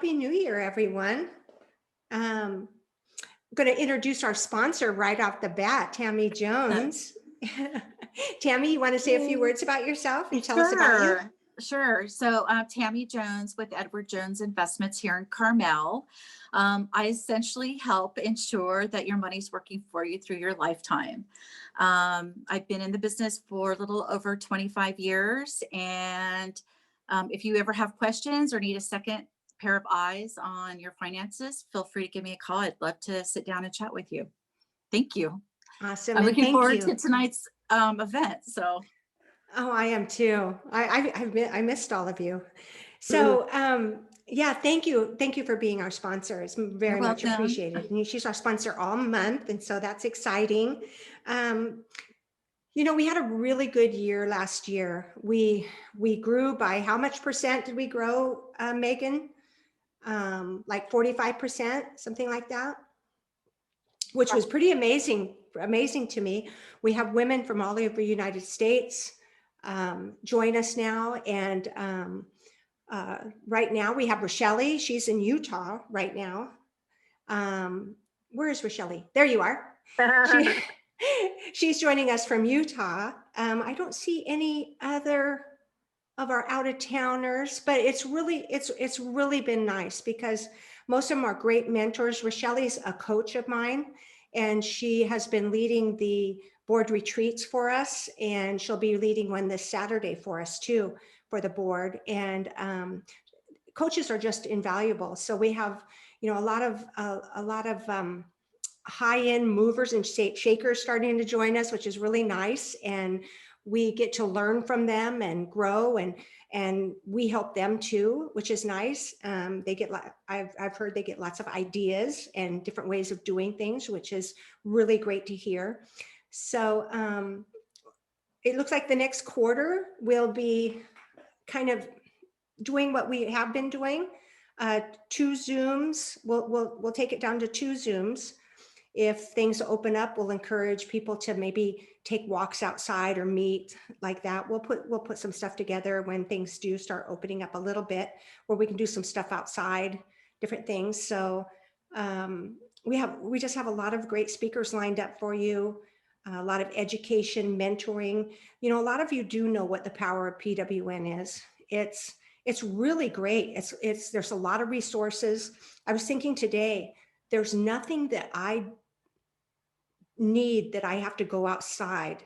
Happy New Year, everyone. I'm going to introduce our sponsor right off the bat, Tammy Jones. Tammy, you want to say a few words about yourself and tell us about you? Sure. So Tammy Jones with Edward Jones Investments here in Carmel. I essentially help ensure that your money's working for you through your lifetime. I've been in the business for a little over 25 years. And if you ever have questions or need a second pair of eyes on your finances, feel free to give me a call. I'd love to sit down and chat with you. Thank you. Awesome. I'm and looking thank forward you. to tonight's event. So. Oh, I am too. I missed all of you. So, yeah, thank you. Thank you for being our sponsor. It's very much appreciated. And she's our sponsor all month. And so that's exciting. You know, we had a really good year last year. We grew by how much percent did we grow, Megan? Like 45%, something like that, which was pretty amazing to me. We have women from all over the United States join us now. And right now we have Rochelle. She's in Utah right now. Where is Rochelle? There you are. She's joining us from Utah. I don't see any other of our out-of-towners, but it's really been nice because most of them are great mentors. Rochelle's a coach of mine, and she has been leading the board retreats for us, and she'll be leading one this Saturday for us too, for the board. And coaches are just invaluable. So we have, you know, a lot of high-end movers and shakers starting to join us, which is really nice. And we get to learn from them and grow, and we help them too, which is nice. They get, I've heard they get lots of ideas and different ways of doing things, which is really great to hear. So it looks like the next quarter will be kind of doing what we have been doing. 2 Zooms, we'll take it down to 2 Zooms. If things open up, we'll encourage people to maybe take walks outside or meet like that. We'll put some stuff together when things do start opening up a little bit, where we can do some stuff outside, different things. So we just have a lot of great speakers lined up for you, a lot of education, mentoring. You know, a lot of you do know what the power of PWN is. It's really great. There's a lot of resources. I was thinking today, there's nothing that I need that I have to go outside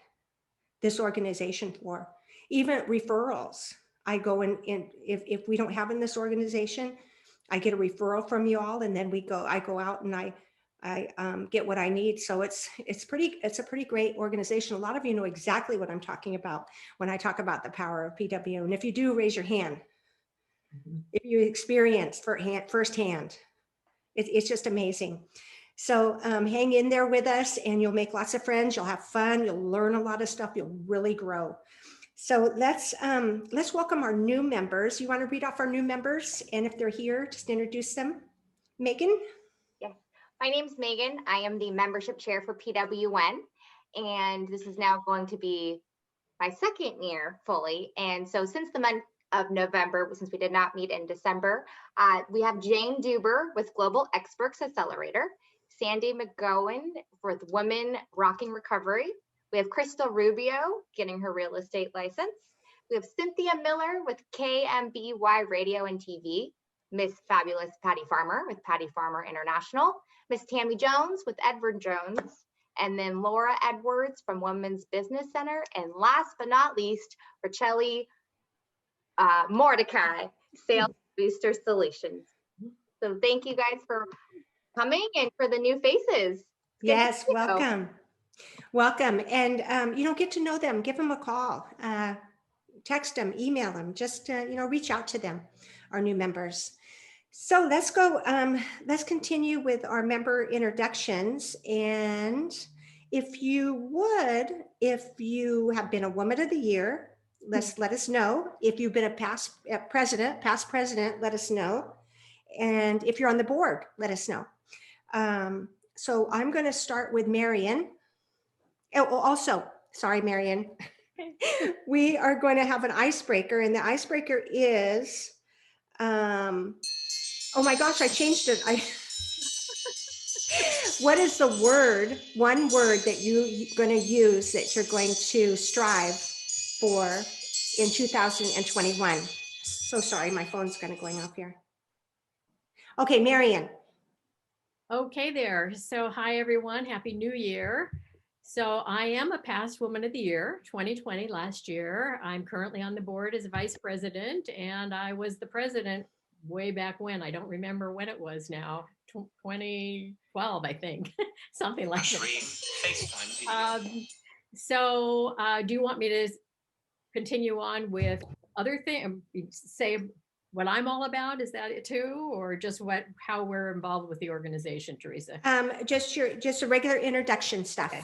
this organization for. Even referrals, I go in if we don't have in this organization, I get a referral from you all, and then I go out and I get what I need. So it's a pretty great organization. A lot of you know exactly what I'm talking about when I talk about the power of PWN. And if you do, raise your hand. If you experience firsthand, it's just amazing. So hang in there with us, and you'll make lots of friends. You'll have fun. You'll learn a lot of stuff. You'll really grow. So let's welcome our new members. You want to read off our new members, and if they're here, just introduce them. Megan? Yes, my name's Megan. I am the membership chair for PWN, and this is now going to be my second year fully. And so since the month of November, since we did not meet in December, we have Jane Duber with Global Experts Accelerator, Sandy McGowan with Women Rocking Recovery. We have Crystal Rubio getting her real estate license. We have Cynthia Miller with KMBY Radio and TV, Miss Fabulous Patty Farmer with Patty Farmer International, Miss Tammy Jones with Edward Jones, and then Laura Edwards from Women's Business Center, and last but not least, Rochelle Mordecai, Sales Booster Solutions. So thank you guys for coming and for the new faces. Yes, welcome. Welcome. And you know, get to know them, give them a call, text them, email them, just you know, reach out to them, our new members. So let's go, let's continue with our member introductions. And if you have been a Woman of the Year, let us know. If you've been a past president, let us know. And if you're on the board, let us know. So I'm going to start with Marion. Oh, also, sorry, Marion. We are going to have an icebreaker, and the icebreaker is Oh my gosh, I changed it. What is the one word that you're going to use that you're going to strive for in 2021? So sorry, my phone's going off here. Okay, Marion. Okay there. So hi, everyone. Happy New Year. So I am a past Woman of the Year, 2020 last year. I'm currently on the board as vice president, and I was the president way back when. I don't remember when it was now, 2012, I think, something like that. Do you want me to continue on with other things, say what I'm all about? Is that it too? Or just how we're involved with the organization, Teresa? Just a regular introduction stuff. Okay.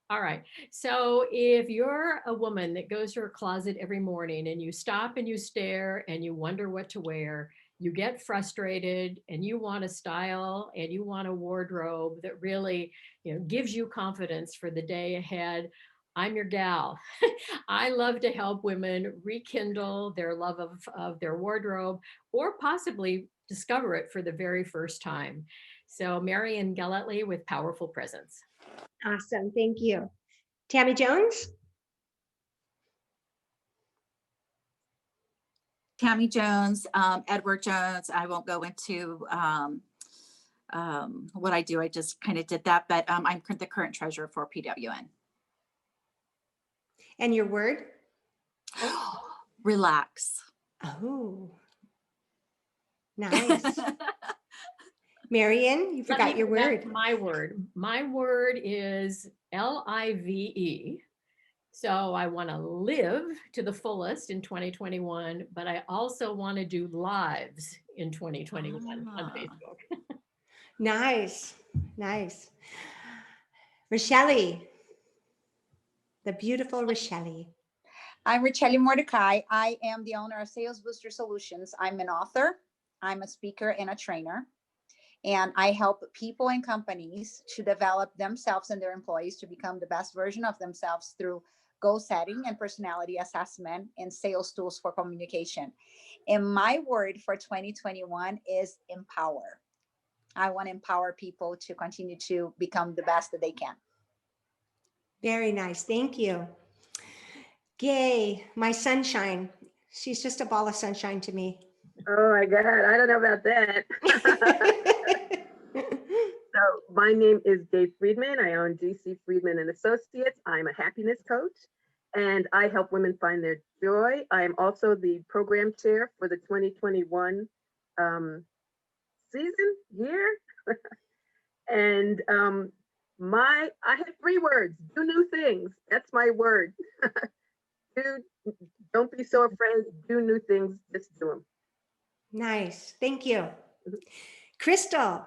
All right. So if you're a woman that goes to her closet every morning and you stop and you stare and you wonder what to wear, you get frustrated and you want a style and you want a wardrobe that really, gives you confidence for the day ahead, I'm your gal. I love to help women rekindle their love of their wardrobe or possibly discover it for the very first time. So Marion Gellatly with Powerful Presence. Awesome. Thank you. Tammy Jones? Tammy Jones, Edward Jones. I won't go into what I do. I just kind of did that, but I'm the current treasurer for PWN. And your word? Relax. Oh, nice. Marion, you forgot your word. My word. My word is LIVE. So I want to live to the fullest in 2021, but I also want to do lives in 2021 on Facebook. Nice. Nice. Rochelle, the beautiful Rochelle. I'm Rochelle Mordecai. I am the owner of Sales Booster Solutions. I'm an author, I'm a speaker and a trainer, and I help people and companies to develop themselves and their employees to become the best version of themselves through goal setting and personality assessment and sales tools for communication. And my word for 2021 is empower. I want to empower people to continue to become the best that they can. Very nice. Thank you. Gay, my sunshine. She's just a ball of sunshine to me. Oh my God, I don't know about that. So my name is Dave Friedman. I own GC Friedman and Associates. I'm a happiness coach and I help women find their joy. I am also the program chair for the 2021 year. And I have 3 words: do new things. That's my word. Don't be so afraid. Do new things. Just do them. Nice. Thank you. Crystal.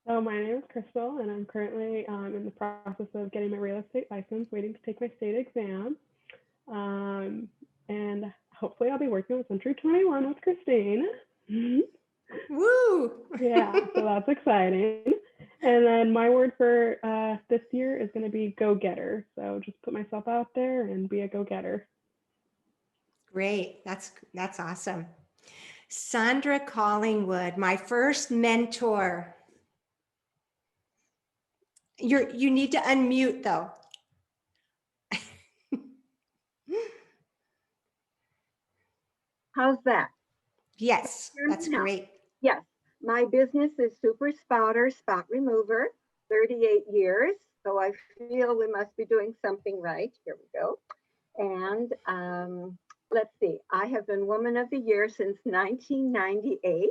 So my name is Crystal, and I'm currently in the process of getting my real estate license, waiting to take my state exam. And hopefully I'll be working with Century 21 with Christine. Woo! Yeah, so that's exciting. And then my word for this year is going to be go-getter. So just put myself out there and be a go-getter. Great. That's awesome. Sandra Collingwood, my first mentor. You need to unmute though. How's that? Yes, that's great. Yes, my business is Super Spotter Spot Remover, 38 years. So I feel we must be doing something right. Here we go. And let's see, I have been Woman of the Year since 1998,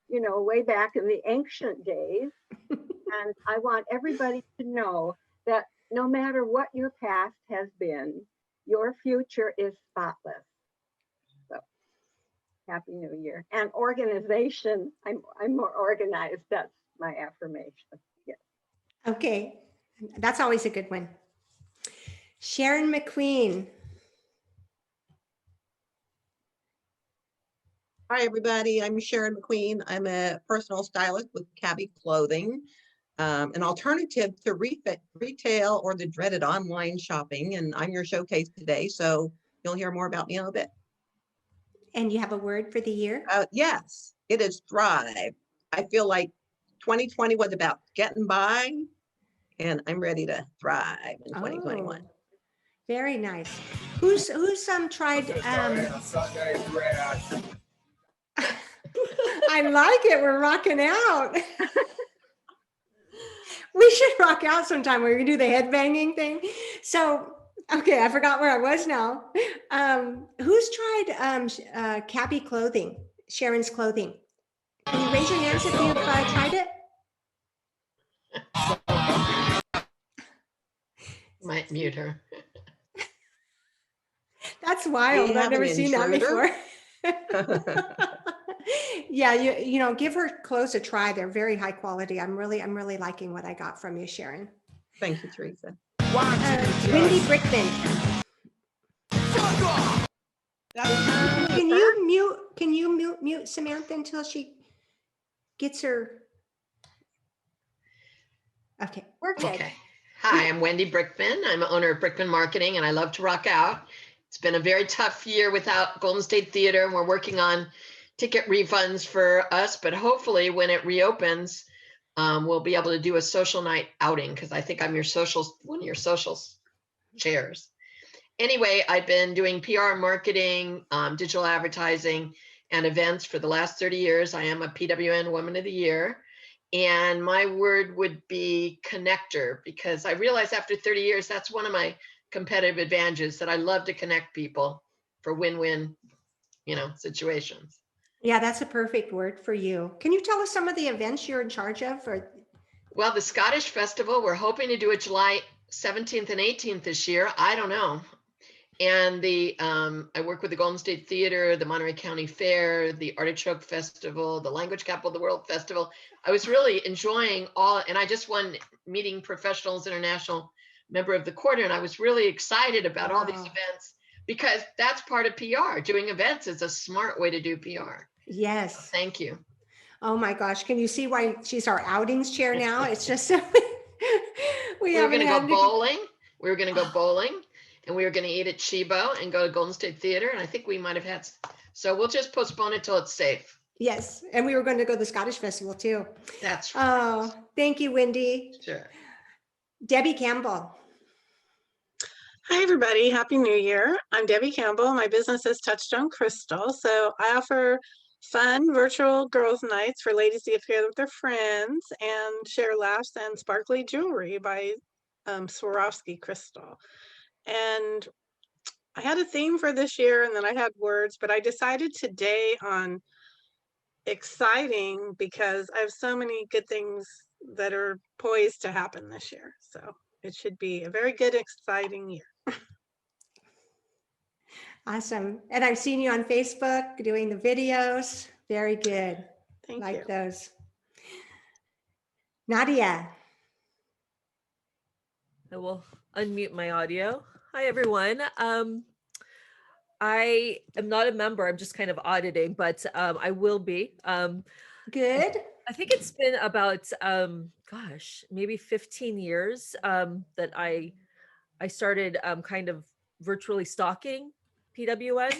way back in the ancient days. And I want everybody to know that no matter what your past has been, your future is spotless. So Happy New Year. And organization, I'm more organized. That's my affirmation. Yes. Okay, that's always a good one. Sharon Mcqueen. Hi, everybody. I'm Sharon Mcqueen. I'm a personal stylist with Cabby Clothing, an alternative to retail or the dreaded online shopping. And I'm your showcase today, so you'll hear more about me in a bit. And you have a word for the year? Yes, it is thrive. I feel like 2020 was about getting by, and I'm ready to thrive in 2021. Oh, very nice. Who's tried I like it. We're rocking out. We should rock out sometime where we do the head banging thing. So, okay, I forgot where I was now. Who's tried Cabby clothing, Sharon's clothing? Can you raise your hands if you've tried it? Might mute her. That's wild. We I've have never an seen that intruder. before. Yeah, you know, give her clothes a try. They're very high quality. I'm really liking what I got from you, Sharon. Thank you, Teresa. Wendy Brickman. Can you mute Samantha until she gets her? Okay, we're good. Okay. Hi, I'm Wendy Brickman. I'm owner of Brickman Marketing, and I love to rock out. It's been a very tough year without Golden State Theater, and we're working on ticket refunds for us, but hopefully when it reopens, we'll be able to do a social night outing, because I think I'm one of your socials chairs. Anyway, I've been doing PR marketing, digital advertising, and events for the last 30 years. I am a PWN Woman of the Year. And my word would be connector, because I realized after 30 years, that's one of my competitive advantages, that I love to connect people for win-win, situations. Yeah, that's a perfect word for you. Can you tell us some of the events you're in charge of? Well, the Scottish Festival, we're hoping to do it July 17th and 18th this year. I don't know. And I work with the Golden State Theater, the Monterey County Fair, the Artichoke Festival, the Language Capital of the World Festival. I was really enjoying and I just won Meeting Professionals International Member of the Quarter, and I was really excited about all these events, because that's part of PR. Doing events is a smart way to do PR. Yes. So thank you. Oh my gosh, can you see why she's our outings chair now? It's just so we were going to go bowling. We were going to go Oh. bowling. And we were going to eat at Chibo and go to Golden State Theater. And I think we might have had, so we'll just postpone it till it's safe. Yes. And we were going to go to the Scottish Festival too. That's right. Oh, thank you, Wendy. Sure. Debbie Campbell. Hi, everybody. Happy New Year. I'm Debbie Campbell. My business is Touchstone Crystal. So I offer fun virtual girls' nights for ladies to get together with their friends and share laughs and sparkly jewelry by Swarovski Crystal. And I had a theme for this year, and then I had words, but I decided today on exciting, because I have so many good things that are poised to happen this year. So it should be a very good, exciting year. Awesome. And I've seen you on Facebook doing the videos. Very good. Thank like you. those. Nadia. I will unmute my audio. Hi, everyone. I am not a member. I'm just kind of auditing, but I will be. Good. I think it's been about, maybe 15 years that I started kind of virtually stalking PWN.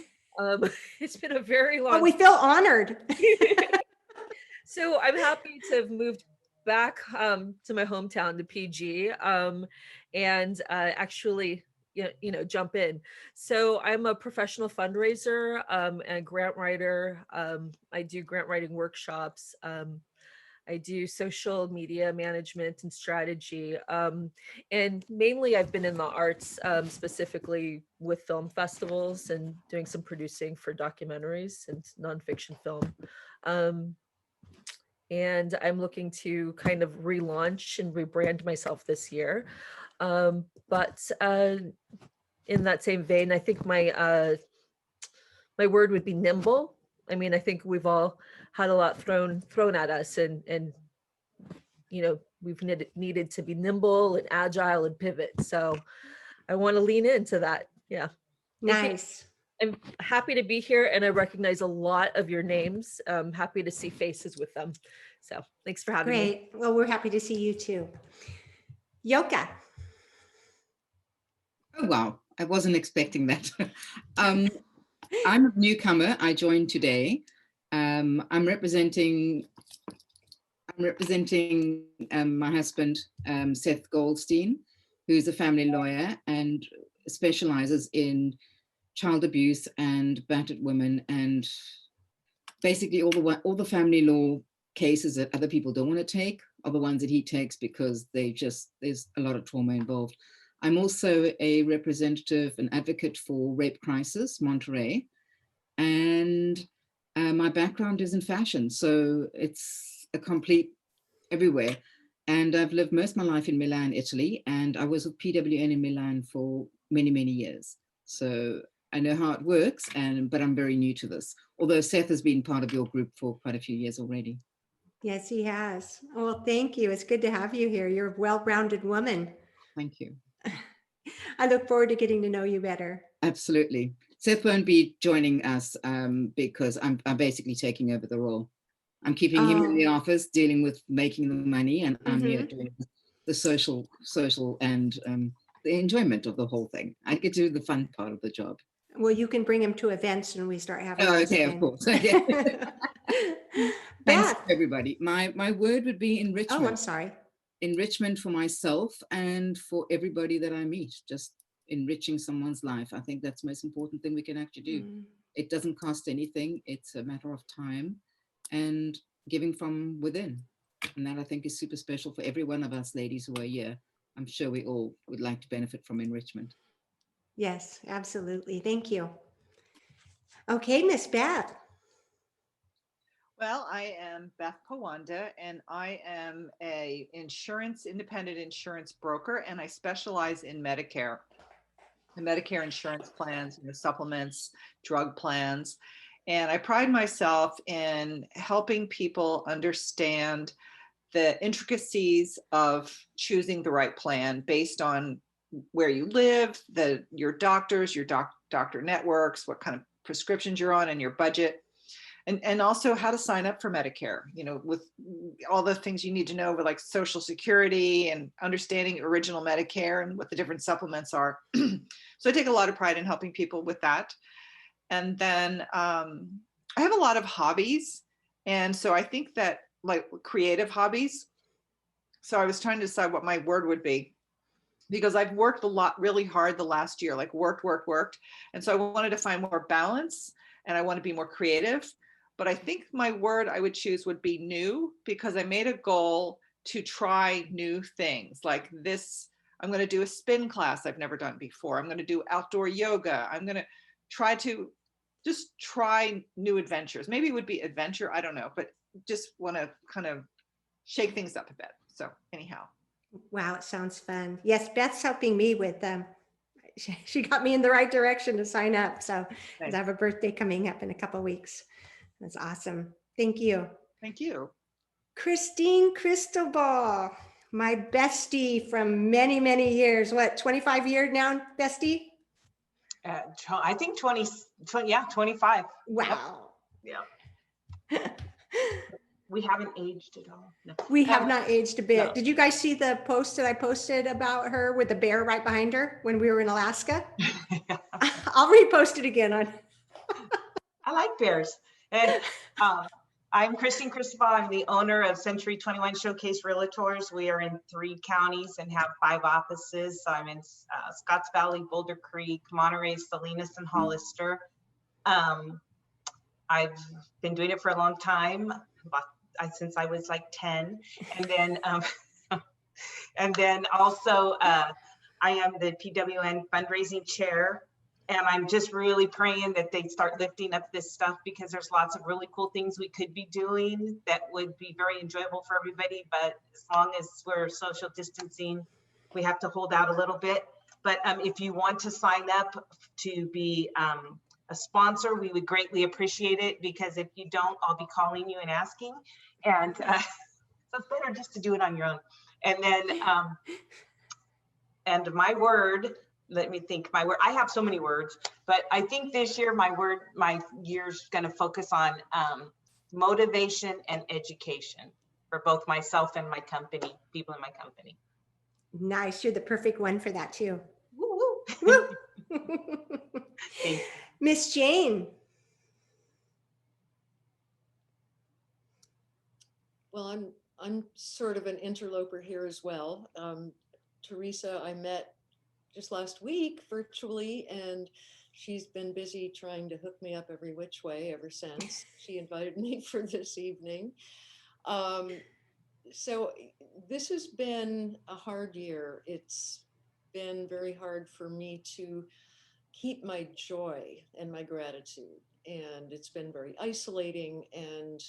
It's been a very long. Oh, we feel honored. So I'm happy to have moved back to my hometown, to PG, and actually, jump in. So I'm a professional fundraiser and grant writer. I do grant writing workshops. I do social media management and strategy. And mainly I've been in the arts, specifically with film festivals and doing some producing for documentaries and nonfiction film. And I'm looking to kind of relaunch and rebrand myself this year. But in that same vein, I think my word would be nimble. I mean, I think we've all had a lot thrown at us, and we've needed to be nimble and agile and pivot. So I want to lean into that. Yeah. Nice. I'm happy to be here, and I recognize a lot of your names. I'm happy to see faces with them. So thanks for having me. Great. Well, we're happy to see you too. Yoka. Oh, wow. I wasn't expecting that. I'm a newcomer. I joined today. I'm representing my husband, Seth Goldstein, who's a family lawyer and specializes in child abuse and battered women, and basically all the family law cases that other people don't want to take are the ones that he takes because there's a lot of trauma involved. I'm also a representative and advocate for Rape Crisis Monterey, and my background is in fashion, so it's a complete everywhere. And I've lived most of my life in Milan, Italy, and I was with PWN in Milan for many, many years. So I know how it works, but I'm very new to this, although Seth has been part of your group for quite a few years already. Yes, he has. Well, thank you. It's good to have you here. You're a well-rounded woman. Thank you. I look forward to getting to know you better. Absolutely. Seth won't be joining us because I'm basically taking over the role. I'm keeping him in the office, dealing with making the money, and I'm here doing the social and the enjoyment of the whole thing. I get to do the fun part of the job. Well, you can bring him to events and we start having. Oh, okay, of course. Okay. Thanks, Beth. everybody. My word would be enrichment. Oh, I'm sorry. Enrichment for myself and for everybody that I meet. Just enriching someone's life. I think that's the most important thing we can actually do. It doesn't cost anything. It's a matter of time and giving from within. And that I think is super special for every one of us ladies who are here. I'm sure we all would like to benefit from enrichment. Yes, absolutely. Thank you. Okay, Miss Beth. Well, I am Beth Kawanda, and I am a independent insurance broker, and I specialize in Medicare. The Medicare insurance plans, supplements, drug plans. And I pride myself in helping people understand the intricacies of choosing the right plan based on where you live, your doctors, your doctor networks, what kind of prescriptions you're on, and your budget. And also how to sign up for Medicare, with all the things you need to know, with like Social Security and understanding original Medicare and what the different supplements are. So I take a lot of pride in helping people with that. And then I have a lot of hobbies. And so I think that like creative hobbies. So I was trying to decide what my word would be, because I've worked a lot, really hard the last year, like worked. And so I wanted to find more balance and I want to be more creative. But I think my word I would choose would be new, because I made a goal to try new things like this. I'm going to do a spin class I've never done before. I'm going to do outdoor yoga. I'm going to try new adventures. Maybe it would be adventure. I don't know, but just want to kind of shake things up a bit. So anyhow. Wow, it sounds fun. Yes, Beth's helping me with she got me in the right direction to sign up. So I have a birthday coming up in a couple of weeks. That's awesome. Thank you. Thank you. Christine Cristobal, my bestie from many, many years. What, 25 years now, bestie? I think 25. Wow. Yeah. We haven't aged at all. No. We have not aged a bit. No. Did you guys see the post that I posted about her with the bear right behind her when we were in Alaska? I'll repost it again. I like bears. And I'm Christine Cristobal. I'm the owner of Century 21 Showcase Realtors. We are in 3 counties and have 5 offices. So I'm in Scotts Valley, Boulder Creek, Monterey, Salinas, and Hollister. I've been doing it for a long time, since I was like 10. And then also I am the PWN fundraising chair. And I'm just really praying that they start lifting up this stuff, because there's lots of really cool things we could be doing that would be very enjoyable for everybody. But as long as we're social distancing, we have to hold out a little bit. But if you want to sign up to be a sponsor, we would greatly appreciate it, because if you don't, I'll be calling you and asking. And so it's better just to do it on your own. And then, and my word, let me think, my word, I have so many words, but I think this year, my year's going to focus on motivation and education for both myself and my company, people in my company. Nice. You're the perfect one for that too. Woo, woo. Miss Jane. Well, I'm sort of an interloper here as well. Teresa, I met just last week virtually, and she's been busy trying to hook me up every which way ever since. She invited me for this evening. So this has been a hard year. It's been very hard for me to keep my joy and my gratitude, and it's been very isolating. And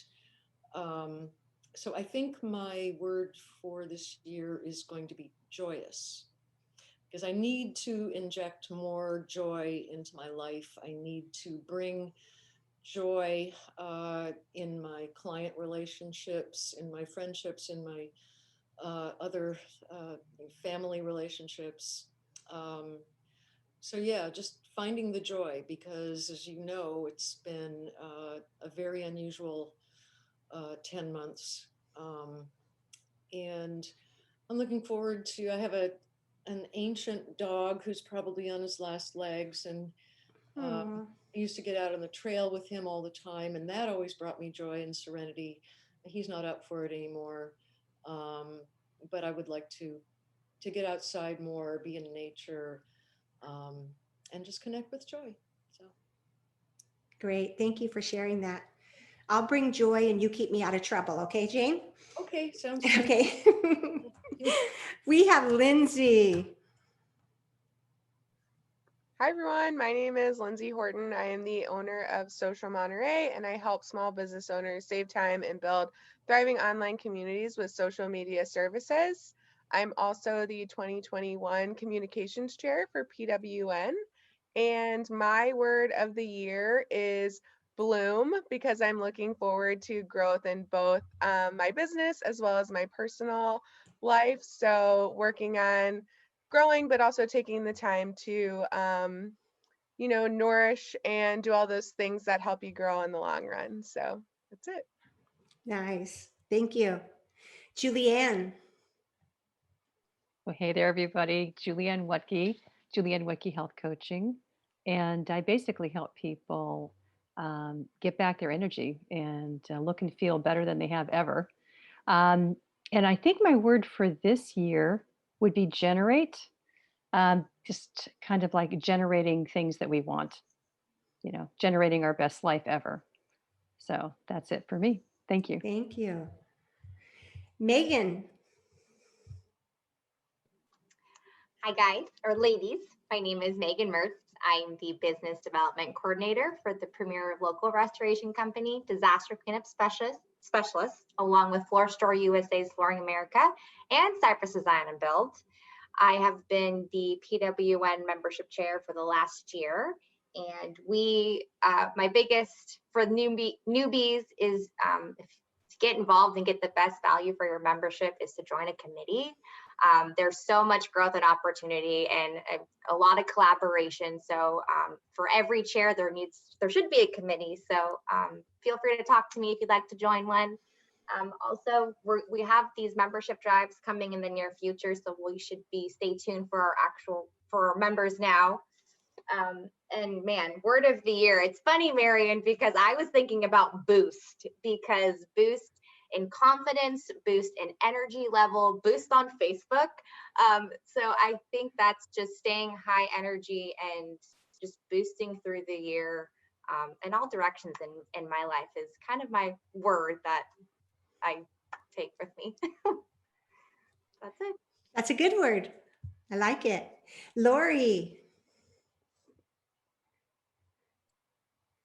so I think my word for this year is going to be joyous, because I need to inject more joy into my life. I need to bring joy in my client relationships, in my friendships, in my other family relationships. So yeah, just finding the joy, because as you know, it's been a very unusual 10 months. And I'm looking forward to, I have an ancient dog who's probably on his last legs, and I used to get out on the trail with him all the time, and that always brought me joy and serenity. He's not up for it anymore, but I would like to get outside more, be in nature, and just connect with joy. So Great. Thank you for sharing that. I'll bring joy and you keep me out of trouble. Okay, Jane? Okay, sounds good. Okay. We have Lindsay. Hi everyone, my name is Lindsay Horton. I am the owner of Social Monterey, and I help small business owners save time and build thriving online communities with social media services. I'm also the 2021 Communications Chair for PWN, and my word of the year is bloom, because I'm looking forward to growth in both my business as well as my personal life. So working on growing, but also taking the time to, nourish and do all those things that help you grow in the long run. So that's it. Nice. Thank you. Julianne. Well, hey there, everybody. Julianne Wetke Health Coaching. And I basically help people get back their energy and look and feel better than they have ever. And I think my word for this year would be generate, just kind of like generating things that we want, generating our best life ever. So that's it for me. Thank you. Thank you. Megan. Hi guys, or ladies. My name is Megan Mertz. I'm the Business Development Coordinator for the premier local restoration company, Disaster Cleanup Specialist, along with Floor Store USA's Flooring America and Cypress Design and Build. I have been the PWN membership chair for the last year, and my biggest for newbies is to get involved and get the best value for your membership is to join a committee. There's so much growth and opportunity and a lot of collaboration. So for every chair, there should be a committee. So feel free to talk to me if you'd like to join one. Also, we have these membership drives coming in the near future, so we should stay tuned for our members now. And man, word of the year. It's funny, Marion, because I was thinking about boost, because boost in confidence, boost in energy level, boost on Facebook. So I think that's just staying high energy and just boosting through the year in all directions in my life is kind of my word that I take with me. That's it. That's a good word. I like it. Laurie.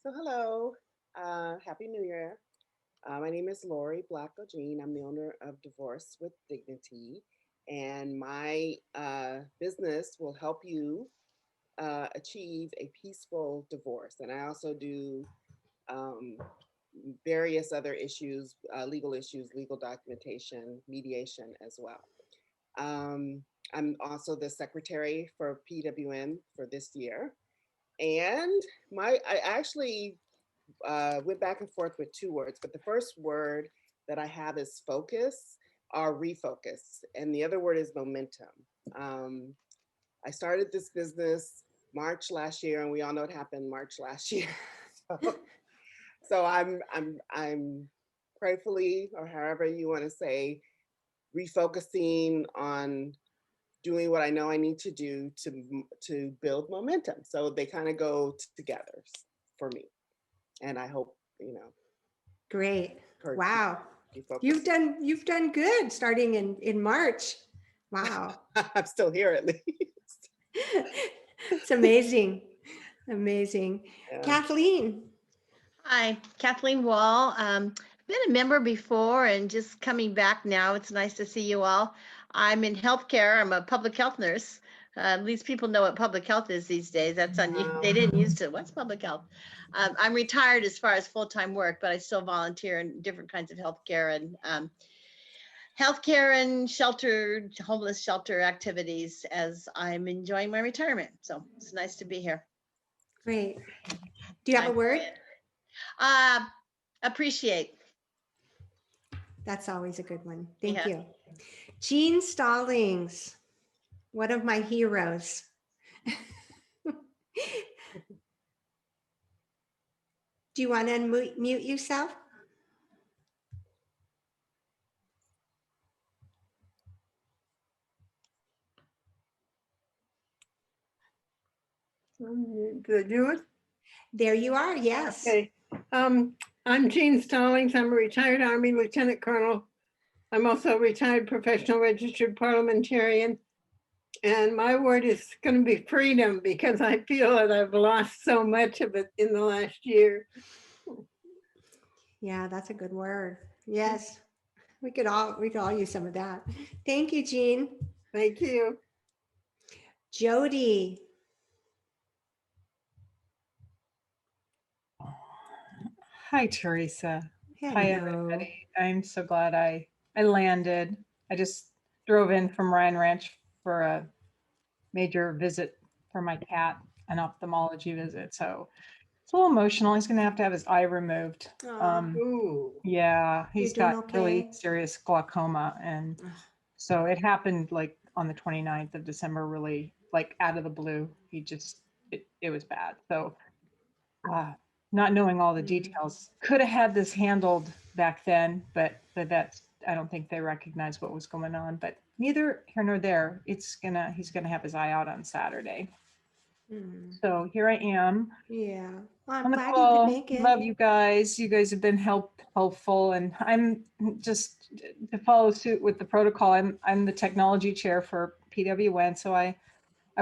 So hello, Happy New Year. My name is Laurie Blaccogene. I'm the owner of Divorce with Dignity, and my business will help you achieve a peaceful divorce. And I also do various other issues, legal documentation, mediation as well. I'm also the secretary for PWN for this year. And I actually went back and forth with two words, but the first word that I have is focus or refocus. And the other word is momentum. I started this business March last year, and we all know what happened March last year. So I'm prayerfully, or however you want to say, refocusing on doing what I know I need to do to build momentum. So they kind of go together for me. And I hope, Great. encourage Wow. people to You've done good starting in March. Wow. I'm still here at least. It's amazing. Amazing. Yeah. Kathleen. Hi, Kathleen Wall. Been a member before and just coming back now. It's nice to see you all. I'm in healthcare. I'm a public health nurse. At least people know what public health is these days. That's they didn't used to. What's public health? I'm retired as far as full-time work, but I still volunteer in different kinds of healthcare and shelter, homeless shelter activities as I'm enjoying my retirement. So it's nice to be here. Great. Do you have a word? Appreciate. That's always a good one. Thank Yeah. you. Jean Stallings, one of my heroes. Do you want to unmute yourself? Did I do it? There you are, yes. Okay. I'm Jean Stallings. I'm a retired Army Lieutenant Colonel. I'm also a retired professional registered parliamentarian. And my word is going to be freedom, because I feel that I've lost so much of it in the last year. Yeah, that's a good word. Yes. We could all use some of that. Thank you, Jean. Thank you. Jody. Hi, Teresa. Hi, Hello. everybody. I'm so glad I landed. I just drove in from Ryan Ranch for a major visit for my cat, an ophthalmology visit. So it's a little emotional. He's going to have his eye removed. Yeah, he's doing got okay? really serious glaucoma. And so it happened like on the 29th of December, really like out of the blue. It was bad. So not knowing all the details, could have had this handled back then, but that's, I don't think they recognized what was going on, but neither here nor there. He's gonna have his eye out on Saturday. So here I am. Yeah. Well, I'm on the glad call. you could make it. Love you guys. You guys have been helpful, and I'm just to follow suit with the protocol. I'm the technology chair for PWN, so I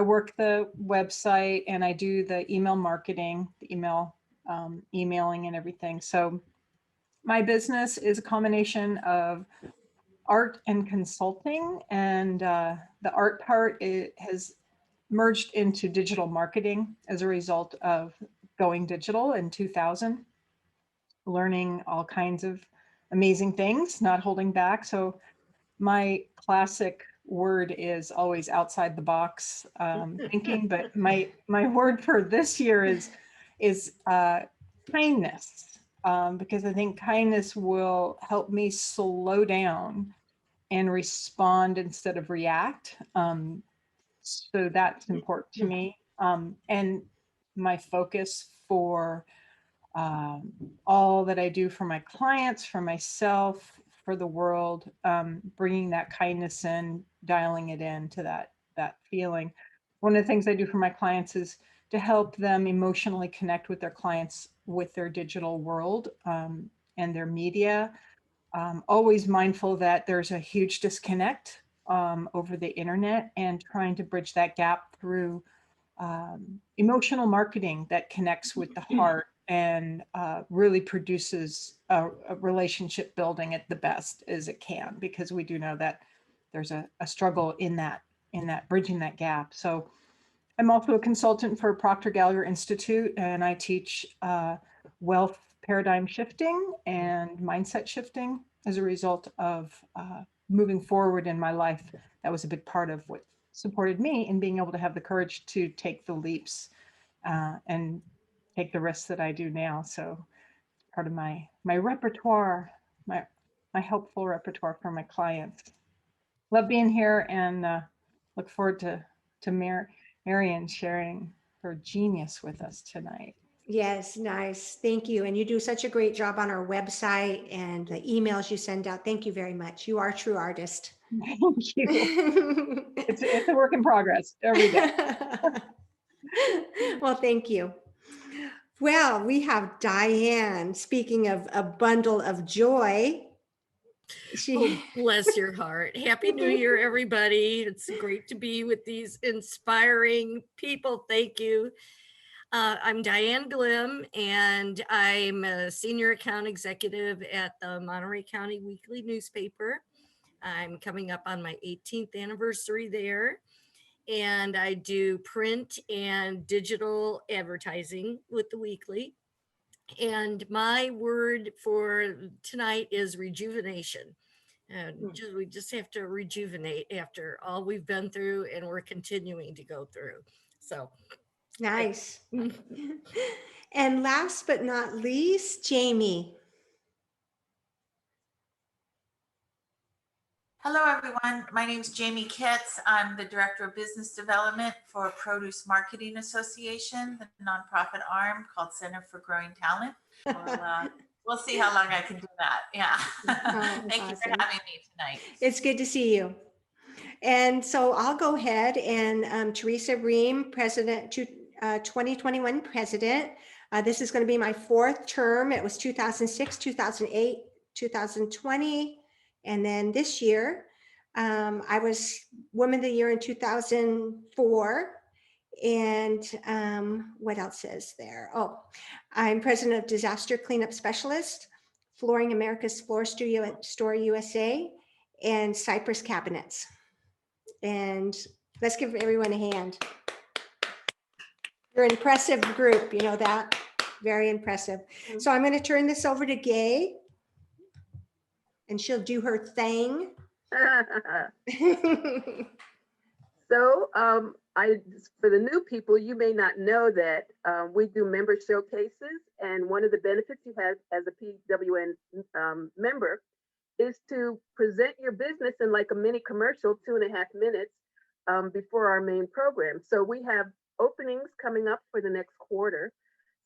work the website and I do the email marketing, the emailing and everything. So my business is a combination of art and consulting, and the art part has merged into digital marketing as a result of going digital in 2000, learning all kinds of amazing things, not holding back. So my classic word is always outside the box thinking, but my word for this year is kindness, because I think kindness will help me slow down and respond instead of react. So that's important to me. And my focus for all that I do for my clients, for myself, for the world, bringing that kindness in, dialing it into that feeling. One of the things I do for my clients is to help them emotionally connect with their clients, with their digital world and their media. Always mindful that there's a huge disconnect over the internet, and trying to bridge that gap through emotional marketing that connects with the heart and really produces a relationship building at the best as it can, because we do know that there's a struggle in that bridging that gap. So I'm also a consultant for Procter Gallagher Institute, and I teach wealth paradigm shifting and mindset shifting as a result of moving forward in my life. That was a big part of what supported me in being able to have the courage to take the leaps and take the risks that I do now. So part of my repertoire, my helpful repertoire for my clients. Love being here, and look forward to Marion sharing her genius with us tonight. Yes, nice. Thank you. And you do such a great job on our website and the emails you send out. Thank you very much. You are a true artist. Thank you. It's a work in progress every day. Well, thank you. Well, we have Diane. Speaking of a bundle of joy. Oh, bless your heart. Happy New Year, everybody. It's great to be with these inspiring people. Thank you. I'm Diane Glem, and I'm a senior account executive at the Monterey County Weekly newspaper. I'm coming up on my 18th anniversary there, and I do print and digital advertising with the Weekly. And my word for tonight is rejuvenation. And we just have to rejuvenate after all we've been through, and we're continuing to go through. So nice. And last but not least, Jamie. Hello, everyone. My name is Jamie Kitts. I'm the Director of Business Development for Produce Marketing Association, the nonprofit arm called Center for Growing Talent. We'll see how long I can do that. Yeah. Thank you for having me tonight. It's good to see you. And so I'll go ahead and Teresa Ream, President, 2021 President. This is going to be my fourth term. It was 2006, 2008, 2020. And then this year, I was Woman of the Year in 2004. And what else is there? Oh, I'm President of Disaster Cleanup Specialist, Flooring America's Floor Store USA, and Cypress Cabinets. And let's give everyone a hand. You're an impressive group, you know that? Very impressive. So I'm going to turn this over to Gay, and she'll do her thing. So for the new people, you may not know that we do member showcases, and one of the benefits you have as a PWN member is to present your business in like a mini commercial, 2.5 minutes before our main program. So we have openings coming up for the next quarter.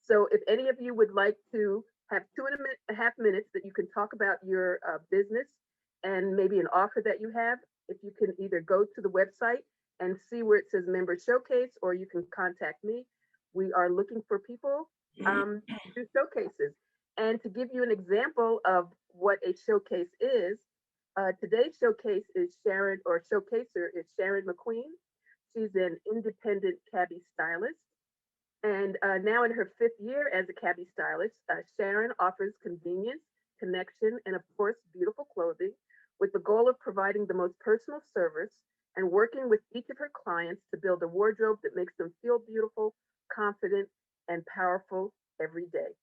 So if any of you would like to have 2.5 minutes that you can talk about your business and maybe an offer that you have, if you can either go to the website and see where it says member showcase, or you can contact me. We are looking for people to do showcases. And to give you an example of what a showcase is, today's showcase is showcaser is Sharon Mcqueen. She's an independent cabbie stylist. And now in her 5th year as a cabbie stylist, Sharon offers convenience, connection, and of course, beautiful clothing with the goal of providing the most personal service and working with each of her clients to build a wardrobe that makes them feel beautiful, confident, and powerful every day.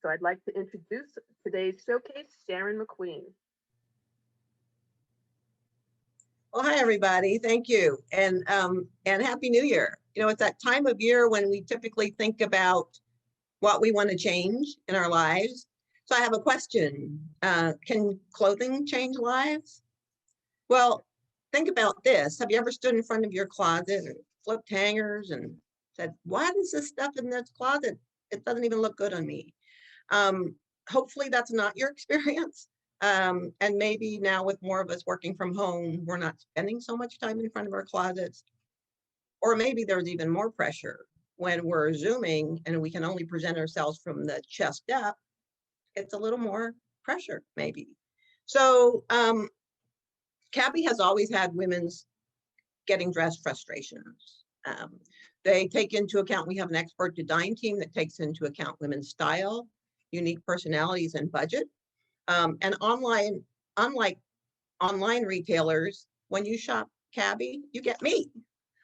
So I'd like to introduce today's showcase, Sharon Mcqueen. Well, hi, everybody. Thank you. And Happy New Year. You know, it's that time of year when we typically think about what we want to change in our lives. So I have a question. Can clothing change lives? Well, think about this. Have you ever stood in front of your closet and flipped hangers and said, why is this stuff in this closet? It doesn't even look good on me. Hopefully that's not your experience. And maybe now with more of us working from home, we're not spending so much time in front of our closets. Or maybe there's even more pressure when we're Zooming and we can only present ourselves from the chest up. It's a little more pressure, maybe. So Cabbie has always had women's getting dressed frustrations. They take into account, we have an expert design team that takes into account women's style, unique personalities, and budget. And unlike online retailers, when you shop Cabbie, you get me.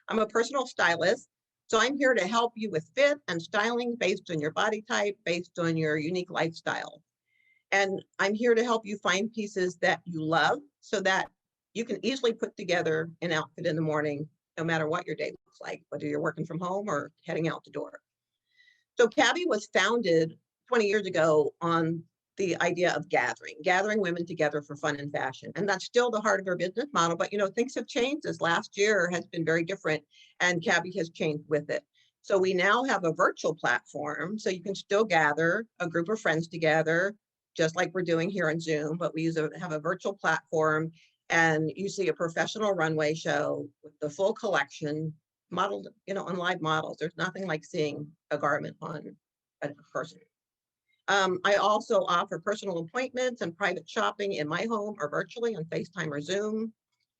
I'm a personal stylist, so I'm here to help you with fit and styling based on your body type, based on your unique lifestyle. And I'm here to help you find pieces that you love so that you can easily put together an outfit in the morning, no matter what your day looks like, whether you're working from home or heading out the door. So Cabbie was founded 20 years ago on the idea of gathering women together for fun and fashion. And that's still the heart of our business model. But, you know, things have changed. This last year has been very different, and Cabbie has changed with it. So we now have a virtual platform, so you can still gather a group of friends together, just like we're doing here on Zoom, but we have a virtual platform, and you see a professional runway show with the full collection modeled, on live models. There's nothing like seeing a garment on a person. I also offer personal appointments and private shopping in my home or virtually on FaceTime or Zoom.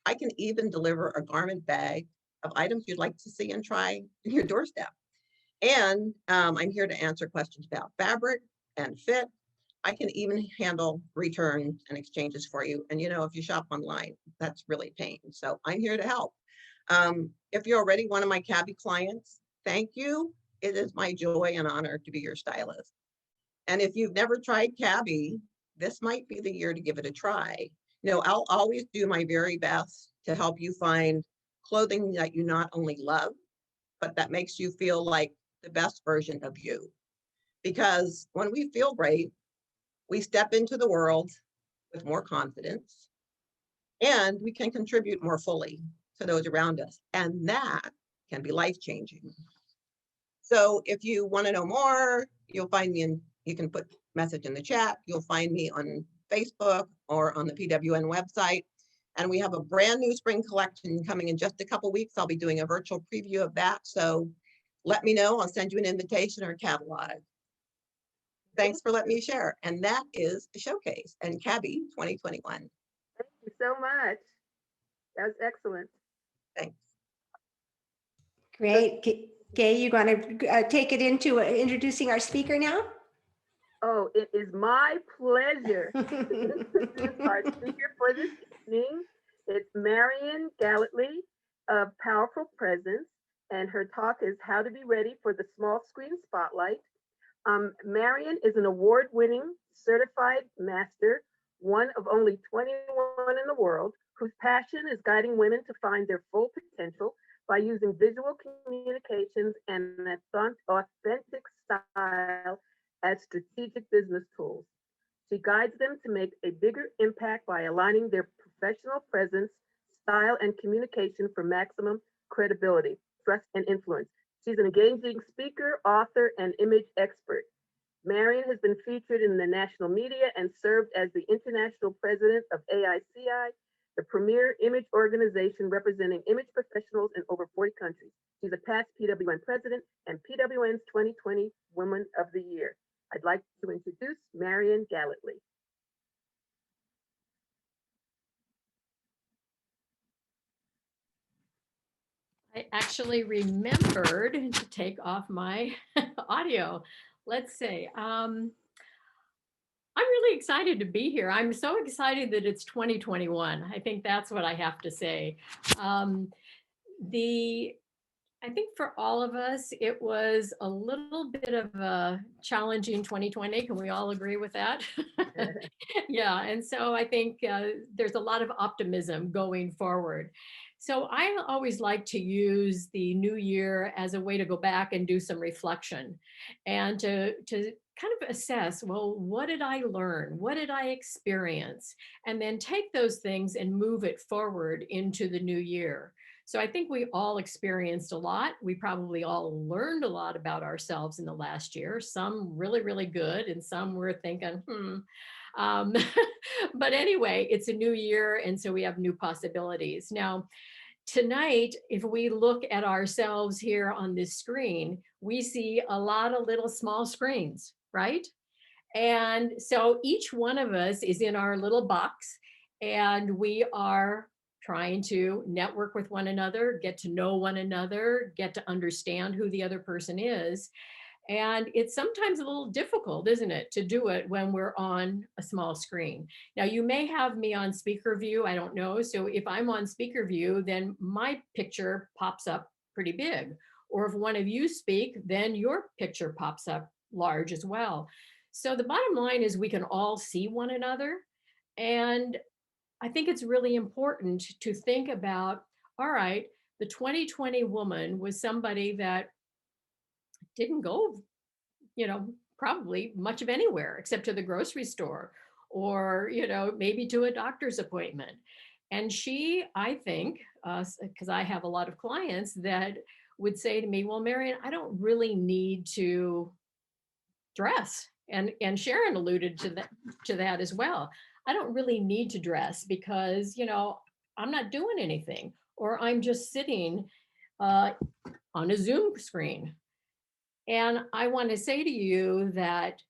I can even deliver a garment bag of items you'd like to see and try in your doorstep. And I'm here to answer questions about fabric and fit. I can even handle returns and exchanges for you. And if you shop online, that's really pain. So I'm here to help. If you're already one of my Cabby clients, thank you. It is my joy and honor to be your stylist. And if you've never tried Cabby, this might be the year to give it a try. I'll always do my very best to help you find clothing that you not only love, but that makes you feel like the best version of you. Because when we feel great, we step into the world with more confidence, and we can contribute more fully to those around us. And that can be life-changing. So if you want to know more, you'll find me you can put message in the chat. You'll find me on Facebook or on the PWN website. And we have a brand new spring collection coming in just a couple weeks. I'll be doing a virtual preview of that. So let me know. I'll send you an invitation or a catalog. Thanks for letting me share. And that is the showcase and Cabby 2021. Thank you so much. That was excellent. Thanks. Great. Gay, you going to take it into introducing our speaker now? Oh, it is my pleasure to introduce our speaker for this evening. It's Marion Gellatly of Powerful Presence, and her talk is How to Be Ready for the Small Screen Spotlight. Marion is an award-winning certified master, one of only 21 in the world, whose passion is guiding women to find their full potential by using visual communications and an authentic style as strategic business tools. She guides them to make a bigger impact by aligning their professional presence, style, and communication for maximum credibility, trust, and influence. She's an engaging speaker, author, and image expert. Marion has been featured in the national media and served as the international president of AICI, the premier image organization representing image professionals in over 40 countries. She's a past PWN president and PWN's 2020 Woman of the Year. I'd like to introduce Marion Gellatly. I actually remembered to take off my audio. Let's see. I'm really excited to be here. I'm so excited that it's 2021. I think that's what I have to say. I think for all of us, it was a little bit of a challenging 2020. Can we all agree with that? Yeah, and so I think there's a lot of optimism going forward. So I always like to use the new year as a way to go back and do some reflection and to kind of assess, well, what did I learn? What did I experience? And then take those things and move it forward into the new year. So I think we all experienced a lot. We probably all learned a lot about ourselves in the last year, some really, really good, and some we're thinking, but anyway, it's a new year, and so we have new possibilities. Now, tonight, if we look at ourselves here on this screen, we see a lot of little small screens, right? And so each one of us is in our little box, and we are trying to network with one another, get to know one another, get to understand who the other person is. And it's sometimes a little difficult, isn't it, to do it when we're on a small screen. Now, you may have me on speaker view, I don't know. So if I'm on speaker view, then my picture pops up pretty big. Or if one of you speak, then your picture pops up large as well. So the bottom line is we can all see one another. And I think it's really important to think about, all right, the 2020 woman was somebody that didn't go, probably much of anywhere except to the grocery store or, maybe to a doctor's appointment. And she, I think, because I have a lot of clients that would say to me, well, Marion, I don't really need to dress. And Sharon alluded to that as well. I don't really need to dress because, you know, I'm not doing anything, or I'm just sitting on a Zoom screen. And I want to say to you that,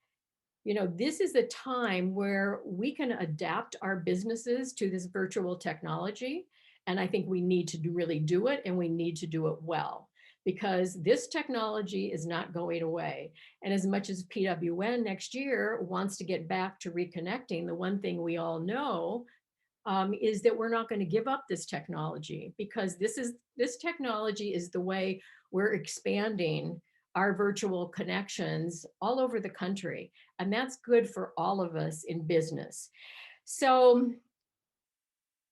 you know, this is a time where we can adapt our businesses to this virtual technology. And I think we need to really do it, and we need to do it well, because this technology is not going away. And as much as PWN next year wants to get back to reconnecting, the one thing we all know is that we're not going to give up this technology, because this technology is the way we're expanding our virtual connections all over the country. And that's good for all of us in business. So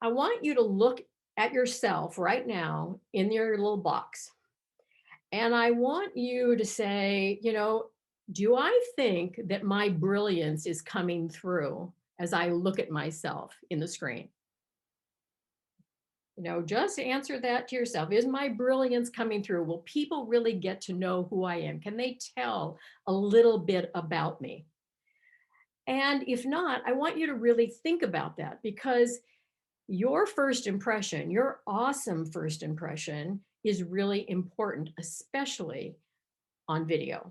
I want you to look at yourself right now in your little box. And I want you to say, you know, do I think that my brilliance is coming through as I look at myself in the screen? You know, just answer that to yourself. Is my brilliance coming through? Will people really get to know who I am? Can they tell a little bit about me? And if not, I want you to really think about that, because your first impression, your awesome first impression, is really important, especially on video.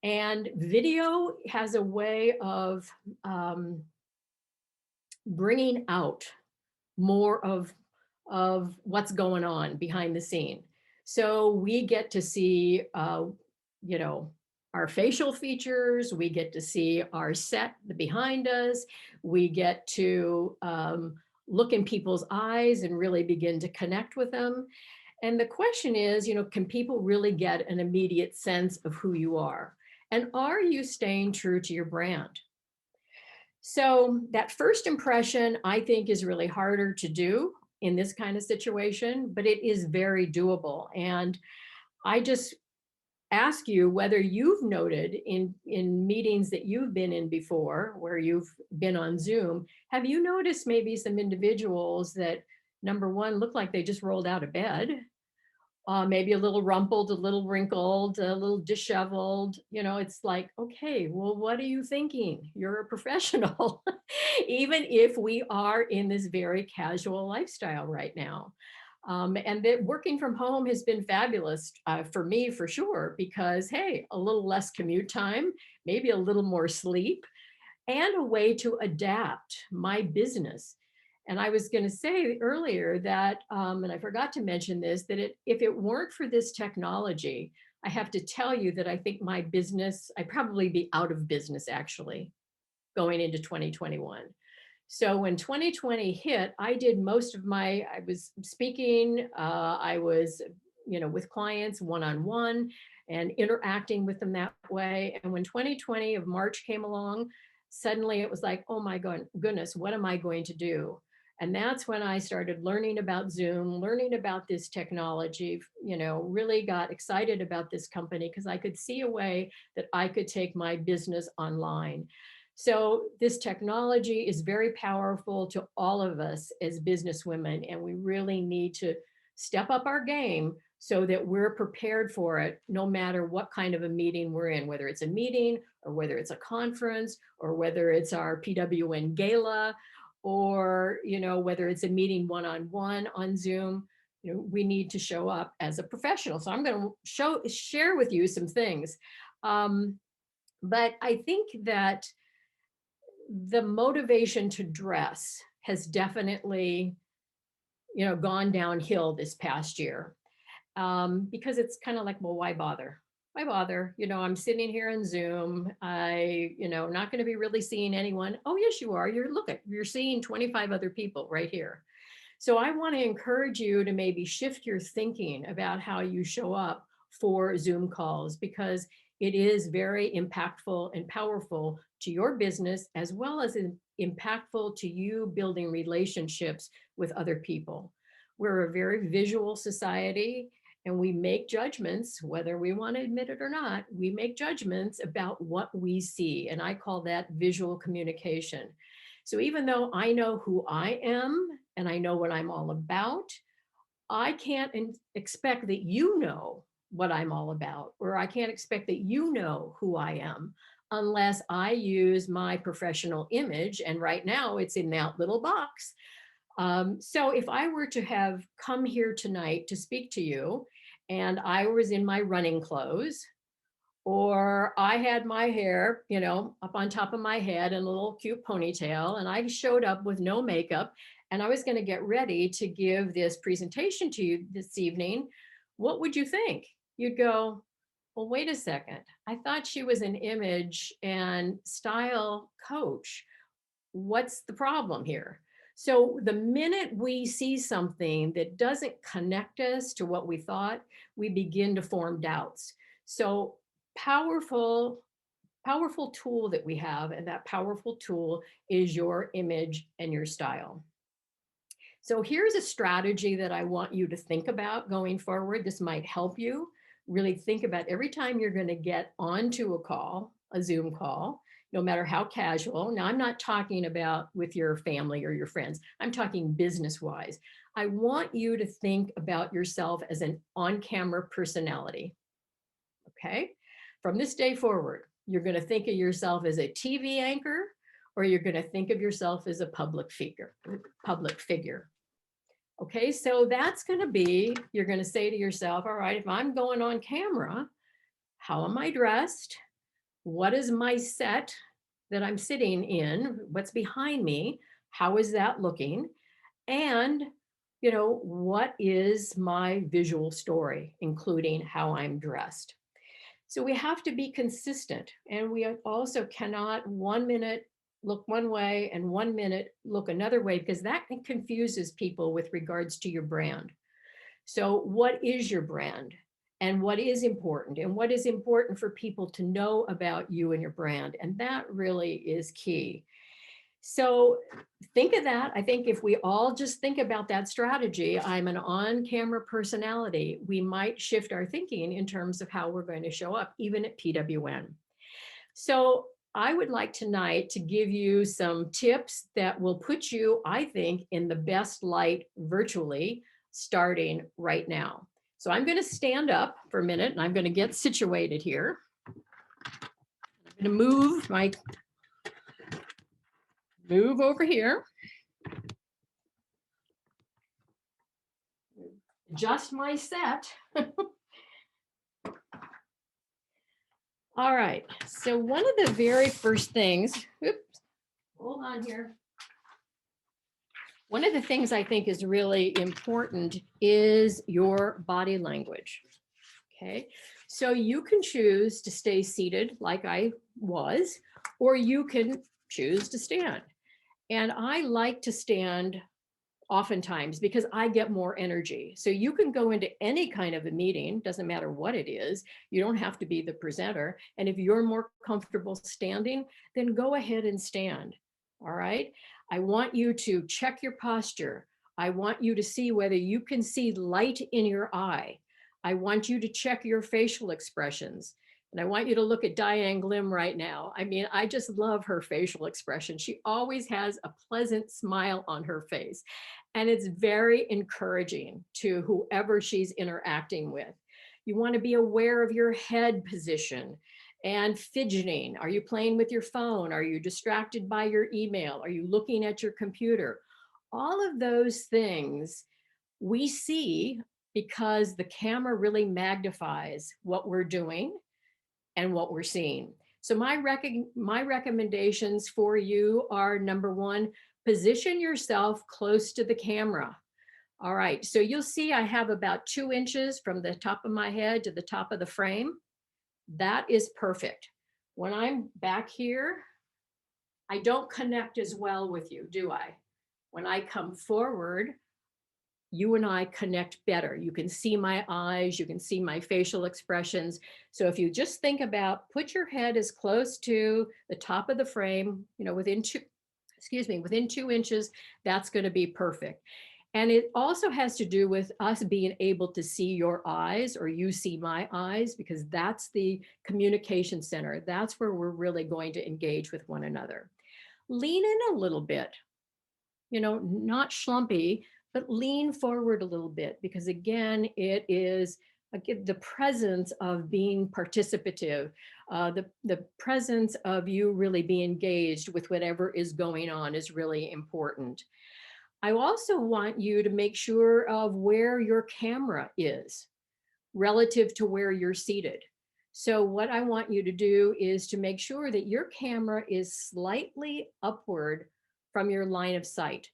And video has a way of bringing out more of what's going on behind the scene. So we get to see, you know, our facial features, we get to see our set behind us, we get to look in people's eyes and really begin to connect with them. And the question is, you know, can people really get an immediate sense of who you are? And are you staying true to your brand? So that first impression, I think, is really harder to do in this kind of situation, but it is very doable. And I just ask you whether you've noted in meetings that you've been in before, where you've been on Zoom, have you noticed maybe some individuals that, number one, look like they just rolled out of bed, maybe a little rumpled, a little wrinkled, a little disheveled? You know, it's like, okay, well, what are you thinking? You're a professional, even if we are in this very casual lifestyle right now. And that working from home has been fabulous for me, for sure, because, hey, a little less commute time, maybe a little more sleep, and a way to adapt my business. And I was going to say earlier that, and I forgot to mention this, that if it weren't for this technology, I have to tell you that I think my business, I'd probably be out of business, actually, going into 2021. So when 2020 hit, I did most of I was speaking, I was, you know, with clients one-on-one and interacting with them that way. And when 2020 of March came along, suddenly it was like, oh my goodness, what am I going to do? And that's when I started learning about Zoom, learning about this technology, you know, really got excited about this company because I could see a way that I could take my business online. So this technology is very powerful to all of us as businesswomen, and we really need to step up our game so that we're prepared for it, no matter what kind of a meeting we're in, whether it's a meeting or whether it's a conference or whether it's our PWN gala, or, you know, whether it's a meeting one-on-one on Zoom. You know, we need to show up as a professional. So I'm going to share with you some things. But I think that the motivation to dress has definitely, you know, gone downhill this past year, because it's kind of like, well, why bother? Why bother? You know, I'm sitting here on Zoom. You know, not going to be really seeing anyone. Oh, yes, you are. You're seeing 25 other people right here. So I want to encourage you to maybe shift your thinking about how you show up for Zoom calls, because it is very impactful and powerful to your business, as well as impactful to you building relationships with other people. We're a very visual society, and we make judgments, whether we want to admit it or not. We make judgments about what we see, and I call that visual communication. So even though I know who I am and I know what I'm all about, I can't expect that you know what I'm all about, or I can't expect that you know who I am unless I use my professional image. And right now it's in that little box. So if I were to have come here tonight to speak to you and I was in my running clothes, or I had my hair, you know, up on top of my head in a little cute ponytail, and I showed up with no makeup and I was going to get ready to give this presentation to you this evening, what would you think? You'd go, well, wait a second. I thought she was an image and style coach. What's the problem here? So the minute we see something that doesn't connect us to what we thought, we begin to form doubts. So powerful tool that we have, and that powerful tool is your image and your style. So here's a strategy that I want you to think about going forward. This might help you really think about every time you're going to get onto a call, a Zoom call, no matter how casual. Now, I'm not talking about with your family or your friends. I'm talking business-wise. I want you to think about yourself as an on-camera personality. Okay? From this day forward, you're going to think of yourself as a TV anchor, or you're going to think of yourself as a public figure. Okay, so that's going to be, you're going to say to yourself, all right, if I'm going on camera, how am I dressed? What is my set that I'm sitting in? What's behind me? How is that looking? And, you know, what is my visual story, including how I'm dressed? So we have to be consistent, and we also cannot 1 minute look one way and 1 minute look another way, because that confuses people with regards to your brand. So what is your brand, and what is important, and what is important for people to know about you and your brand? And that really is key. So think of that. I think if we all just think about that strategy, I'm an on-camera personality, we might shift our thinking in terms of how we're going to show up, even at PWN. So I would like tonight to give you some tips that will put you, I think, in the best light virtually, starting right now. So I'm going to stand up for a minute and I'm going to get situated here. I'm going to move over here. Adjust my set. All right, so one of the very first things, oops, hold on here. One of the things I think is really important is your body language. Okay, so you can choose to stay seated like I was, or you can choose to stand. And I like to stand oftentimes because I get more energy. So you can go into any kind of a meeting, doesn't matter what it is. You don't have to be the presenter. And if you're more comfortable standing, then go ahead and stand. All right. I want you to check your posture. I want you to see whether you can see light in your eye. I want you to check your facial expressions. And I want you to look at Diane Glem right now. I mean, I just love her facial expression. She always has a pleasant smile on her face. And it's very encouraging to whoever she's interacting with. You want to be aware of your head position and fidgeting. Are you playing with your phone? Are you distracted by your email? Are you looking at your computer? All of those things we see because the camera really magnifies what we're doing and what we're seeing. So my recommendations for you are, number one, position yourself close to the camera. All right, so you'll see I have about 2 inches from the top of my head to the top of the frame. That is perfect. When I'm back here, I don't connect as well with you, do I? When I come forward, you and I connect better. You can see my eyes, you can see my facial expressions. So if you just think about, put your head as close to the top of the frame, you know, within 2 inches, that's going to be perfect. And it also has to do with us being able to see your eyes, or you see my eyes, because that's the communication center. That's where we're really going to engage with one another. Lean in a little bit, you know, not schlumpy, but lean forward a little bit, because again, it is the presence of being participative, the presence of you really being engaged with whatever is going on is really important. I also want you to make sure of where your camera is relative to where you're seated. So what I want you to do is to make sure that your camera is slightly upward from your line of sight.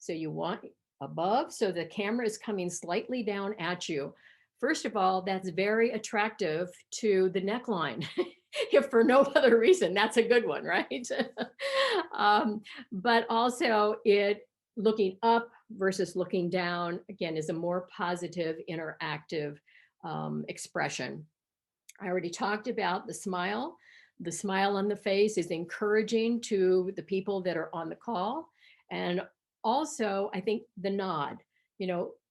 So you want above, so the camera is coming slightly down at you. First of all, that's very attractive to the neckline. If for no other reason, that's a good one, right? But also it looking up versus looking down, again, is a more positive, interactive expression. I already talked about the smile. The smile on the face is encouraging to the people that are on the call. And also, I think the nod,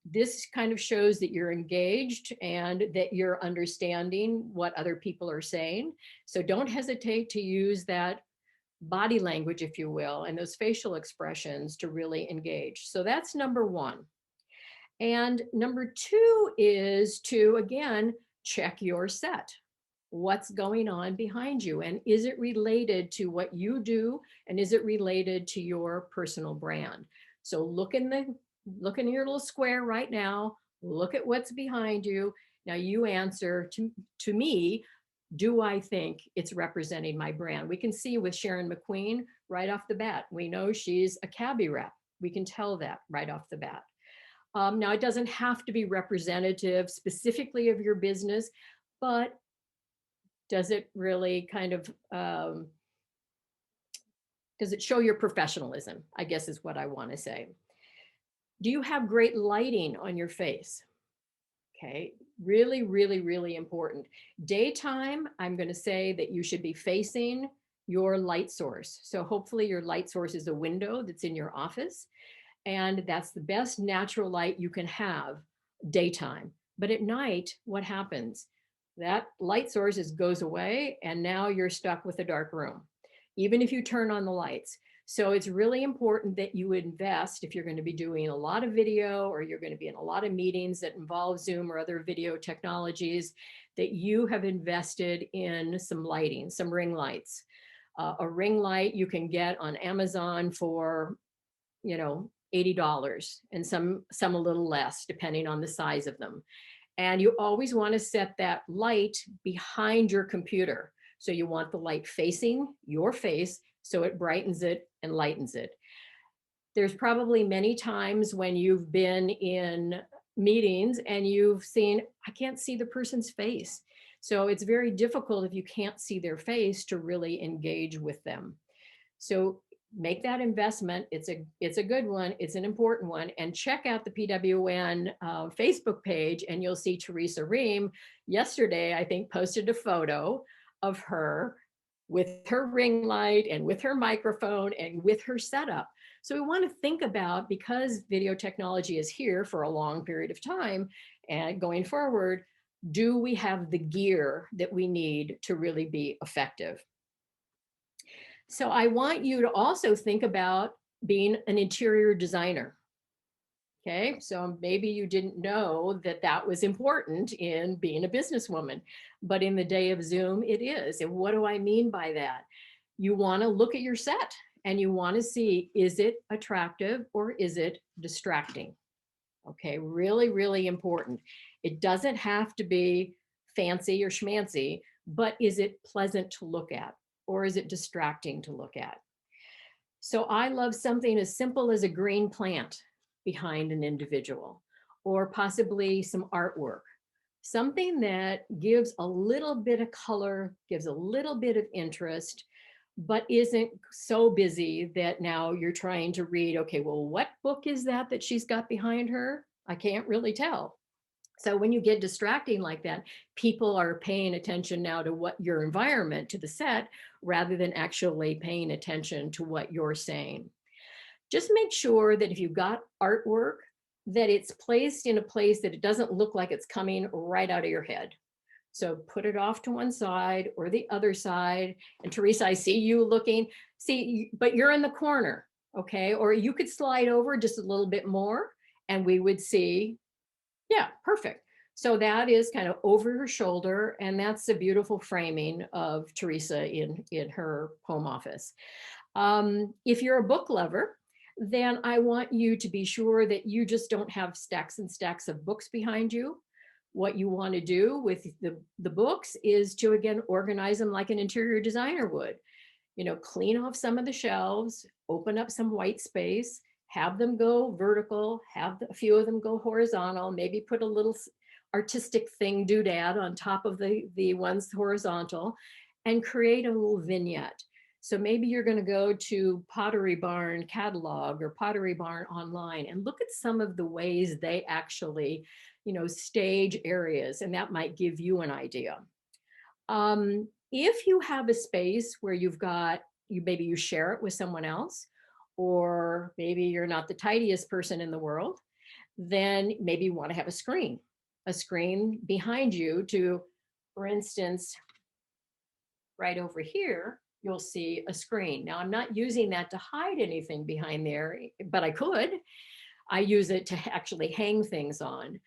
this kind of shows that you're engaged and that you're understanding what other people are saying. So don't hesitate to use that body language, if you will, and those facial expressions to really engage. So that's number one. And number two is to, again, check your set. What's going on behind you? And is it related to what you do? And is it related to your personal brand? So look in your little square right now, look at what's behind you. Now you answer to me, do I think it's representing my brand? We can see with Sharon Mcqueen right off the bat. We know she's a cabbie rep. We can tell that right off the bat. Now it doesn't have to be representative specifically of your business, but does it really kind of, does it show your professionalism? I guess is what I want to say. Do you have great lighting on your face? Okay, really, really, really important. Daytime, I'm going to say that you should be facing your light source. So hopefully your light source is a window that's in your office. And that's the best natural light you can have daytime. But at night, what happens? That light source goes away, and now you're stuck with a dark room, even if you turn on the lights. So it's really important that you invest, if you're going to be doing a lot of video or you're going to be in a lot of meetings that involve Zoom or other video technologies, that you have invested in some lighting, some ring lights. A ring light you can get on Amazon for, $80, and some a little less, depending on the size of them. And you always want to set that light behind your computer. So you want the light facing your face so it brightens it and lightens it. There's probably many times when you've been in meetings and you've seen, I can't see the person's face. So it's very difficult if you can't see their face to really engage with them. So make that investment. It's a good one. It's an important one. And check out the PWN Facebook page, and you'll see Teresa Ream yesterday, I think, posted a photo of her with her ring light and with her microphone and with her setup. So we want to think about, because video technology is here for a long period of time and going forward, do we have the gear that we need to really be effective? So I want you to also think about being an interior designer. Okay, so maybe you didn't know that that was important in being a businesswoman, but in the day of Zoom, it is. And what do I mean by that? You want to look at your set and you want to see, is it attractive or is it distracting? Okay, really, really important. It doesn't have to be fancy or schmancy, but is it pleasant to look at? Or is it distracting to look at? So I love something as simple as a green plant behind an individual, or possibly some artwork, something that gives a little bit of color, gives a little bit of interest, but isn't so busy that now you're trying to read, okay, well, what book is that she's got behind her? I can't really tell. So when you get distracting like that, people are paying attention now to what your environment, to the set, rather than actually paying attention to what you're saying. Just make sure that if you've got artwork, that it's placed in a place that it doesn't look like it's coming right out of your head. So put it off to one side or the other side. And Teresa, I see you looking, but you're in the corner, okay? Or you could slide over just a little bit more and we would see, yeah, perfect. So that is kind of over her shoulder, and that's the beautiful framing of Teresa in her home office. If you're a book lover, then I want you to be sure that you just don't have stacks and stacks of books behind you. What you want to do with the books is to, again, organize them like an interior designer would. You know, clean off some of the shelves, open up some white space, have them go vertical, have a few of them go horizontal, maybe put a little artistic thing doodad on top of the ones horizontal, and create a little vignette. So maybe you're going to go to Pottery Barn catalog or Pottery Barn online and look at some of the ways they actually, you know, stage areas, and that might give you an idea. If you have a space where maybe you share it with someone else, or maybe you're not the tidiest person in the world, then maybe you want to have a screen behind you to, for instance, right over here, you'll see a screen. Now, I'm not using that to hide anything behind there, but I could. I use it to actually hang things on.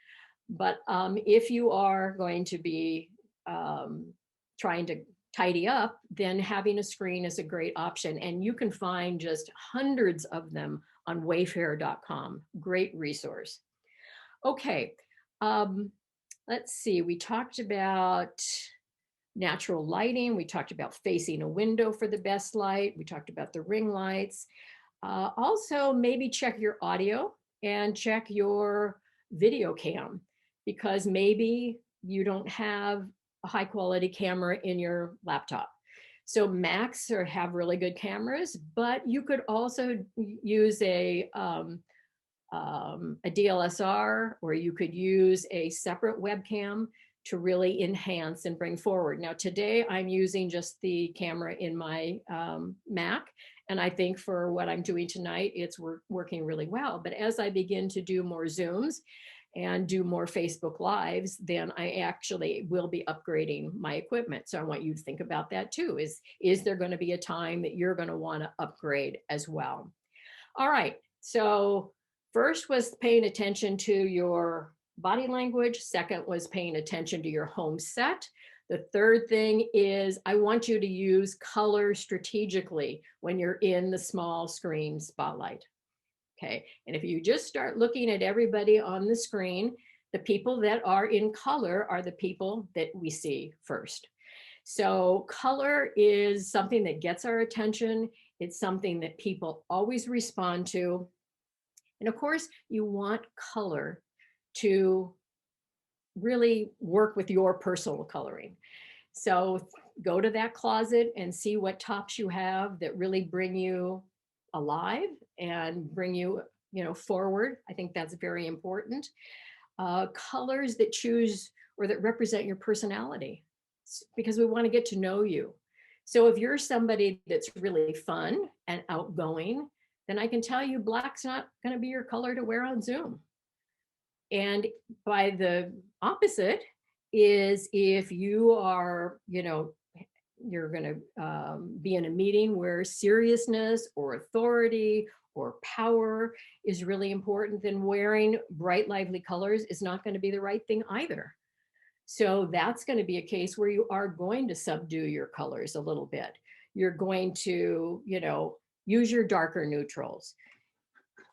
But if you are going to be trying to tidy up, then having a screen is a great option. And you can find just hundreds of them on wayfair.com. Great resource. Okay, let's see. We talked about natural lighting. We talked about facing a window for the best light. We talked about the ring lights. Also, maybe check your audio and check your video cam, because maybe you don't have a high quality camera in your laptop. So Macs have really good cameras, but you could also use a DSLR, or you could use a separate webcam to really enhance and bring forward. Now today I'm using just the camera in my Mac, and I think for what I'm doing tonight, it's working really well. But as I begin to do more Zooms and do more Facebook Lives, then I actually will be upgrading my equipment. So I want you to think about that too. Is there going to be a time that you're going to want to upgrade as well? All right, so first was paying attention to your body language. Second was paying attention to your home set. The third thing is I want you to use color strategically when you're in the small screen spotlight. Okay, and if you just start looking at everybody on the screen, the people that are in color are the people that we see first. So color is something that gets our attention. It's something that people always respond to. And of course, you want color to really work with your personal coloring. So go to that closet and see what tops you have that really bring you alive and bring you, forward. I think that's very important. Colors that choose or that represent your personality, because we want to get to know you. So if you're somebody that's really fun and outgoing, then I can tell you black's not going to be your color to wear on Zoom. And by the opposite is if you are, you're going to be in a meeting where seriousness or authority or power is really important, then wearing bright, lively colors is not going to be the right thing either. So that's going to be a case where you are going to subdue your colors a little bit. You're going to, use your darker neutrals.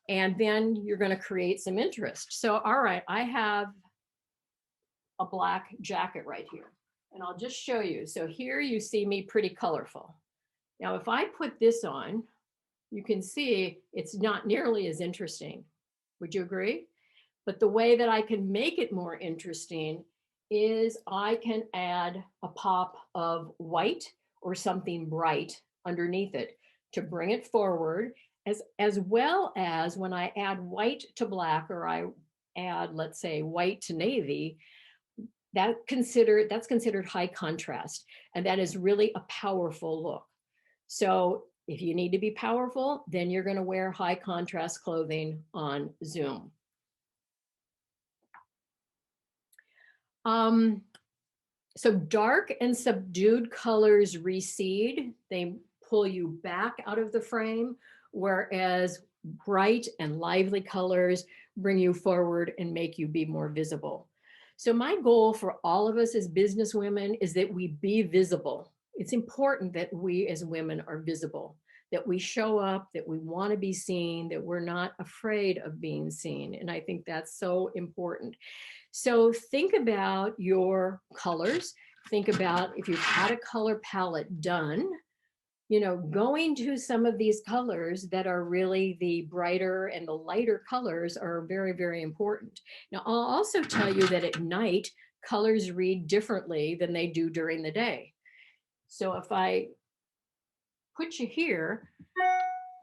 And then you're going to create some interest. So, all right, I have a black jacket right here, and I'll just show you. So here you see me pretty colorful. Now, if I put this on, you can see it's not nearly as interesting. Would you agree? But the way that I can make it more interesting is I can add a pop of white or something bright underneath it to bring it forward, as well as when I add white to black, or I add, let's say, white to navy, that's considered high contrast, and that is really a powerful look. So if you need to be powerful, then you're going to wear high contrast clothing on Zoom. So dark and subdued colors recede. They pull you back out of the frame, whereas bright and lively colors bring you forward and make you be more visible. So my goal for all of us as business women is that we be visible. It's important that we as women are visible, that we show up, that we want to be seen, that we're not afraid of being seen. And I think that's so important. So think about your colors. Think about if you've had a color palette done, you know, going to some of these colors that are really the brighter and the lighter colors are very, very important. Now, I'll also tell you that at night, colors read differently than they do during the day. So if I put you here,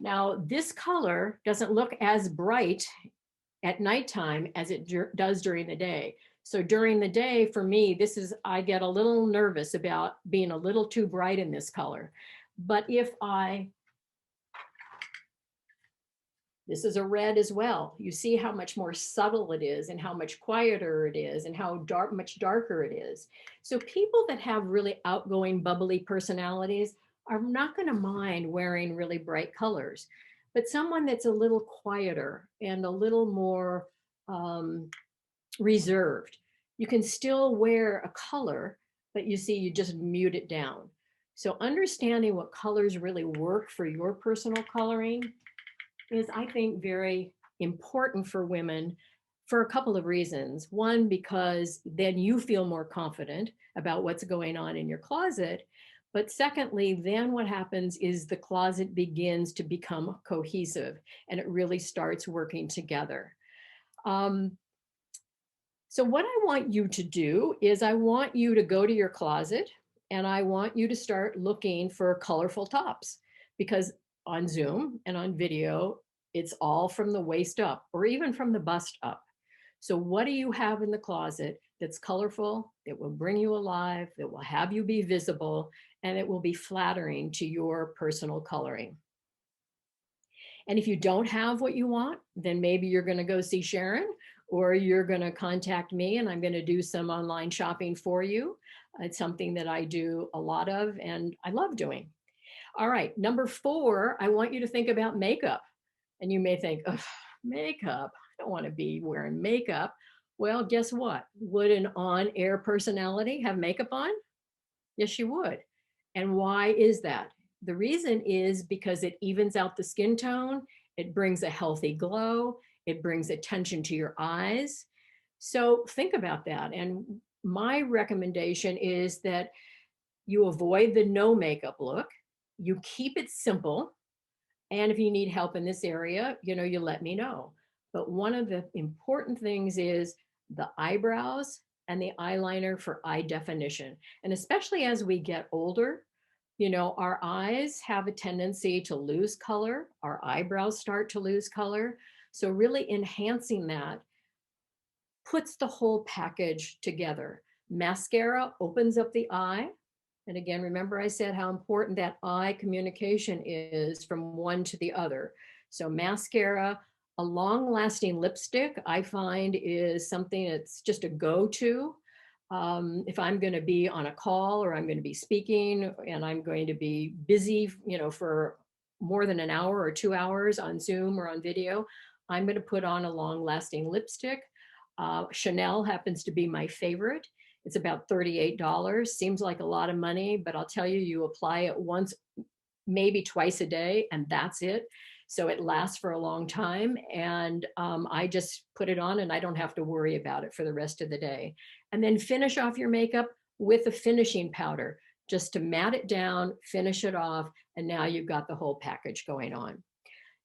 now this color doesn't look as bright at nighttime as it does during the day. So during the day, for me, I get a little nervous about being a little too bright in this color. But if this is a red as well. You see how much more subtle it is and how much quieter it is and how much darker it is. So people that have really outgoing, bubbly personalities are not going to mind wearing really bright colors. But someone that's a little quieter and a little more reserved, you can still wear a color, but you see, you just mute it down. So understanding what colors really work for your personal coloring is, I think, very important for women for a couple of reasons. One, because then you feel more confident about what's going on in your closet. But secondly, then what happens is the closet begins to become cohesive and it really starts working together. So what I want you to do is I want you to go to your closet and I want you to start looking for colorful tops, because on Zoom and on video, it's all from the waist up or even from the bust up. So what do you have in the closet that's colorful, that will bring you alive, that will have you be visible, and it will be flattering to your personal coloring? And if you don't have what you want, then maybe you're going to go see Sharon, or you're going to contact me and I'm going to do some online shopping for you. It's something that I do a lot of and I love doing. All right, number 4, I want you to think about makeup. And you may think, oh, makeup, I don't want to be wearing makeup. Well, guess what? Would an on-air personality have makeup on? Yes, you would. And why is that? The reason is because it evens out the skin tone. It brings a healthy glow. It brings attention to your eyes. So think about that. And my recommendation is that you avoid the no makeup look. You keep it simple. And if you need help in this area, you know, you let me know. But one of the important things is the eyebrows and the eyeliner for eye definition. And especially as we get older, you know, our eyes have a tendency to lose color. Our eyebrows start to lose color. So really enhancing that puts the whole package together. Mascara opens up the eye. And again, remember I said how important that eye communication is from one to the other. So mascara, a long-lasting lipstick, I find is something that's just a go-to. If I'm going to be on a call or I'm going to be speaking and I'm going to be busy, you know, for more than an hour or 2 hours on Zoom or on video, I'm going to put on a long-lasting lipstick. Chanel happens to be my favorite. It's about $38. Seems like a lot of money, but I'll tell you, you apply it once, maybe twice a day, and that's it. So it lasts for a long time. And I just put it on and I don't have to worry about it for the rest of the day. And then finish off your makeup with a finishing powder, just to mat it down, finish it off. And now you've got the whole package going on.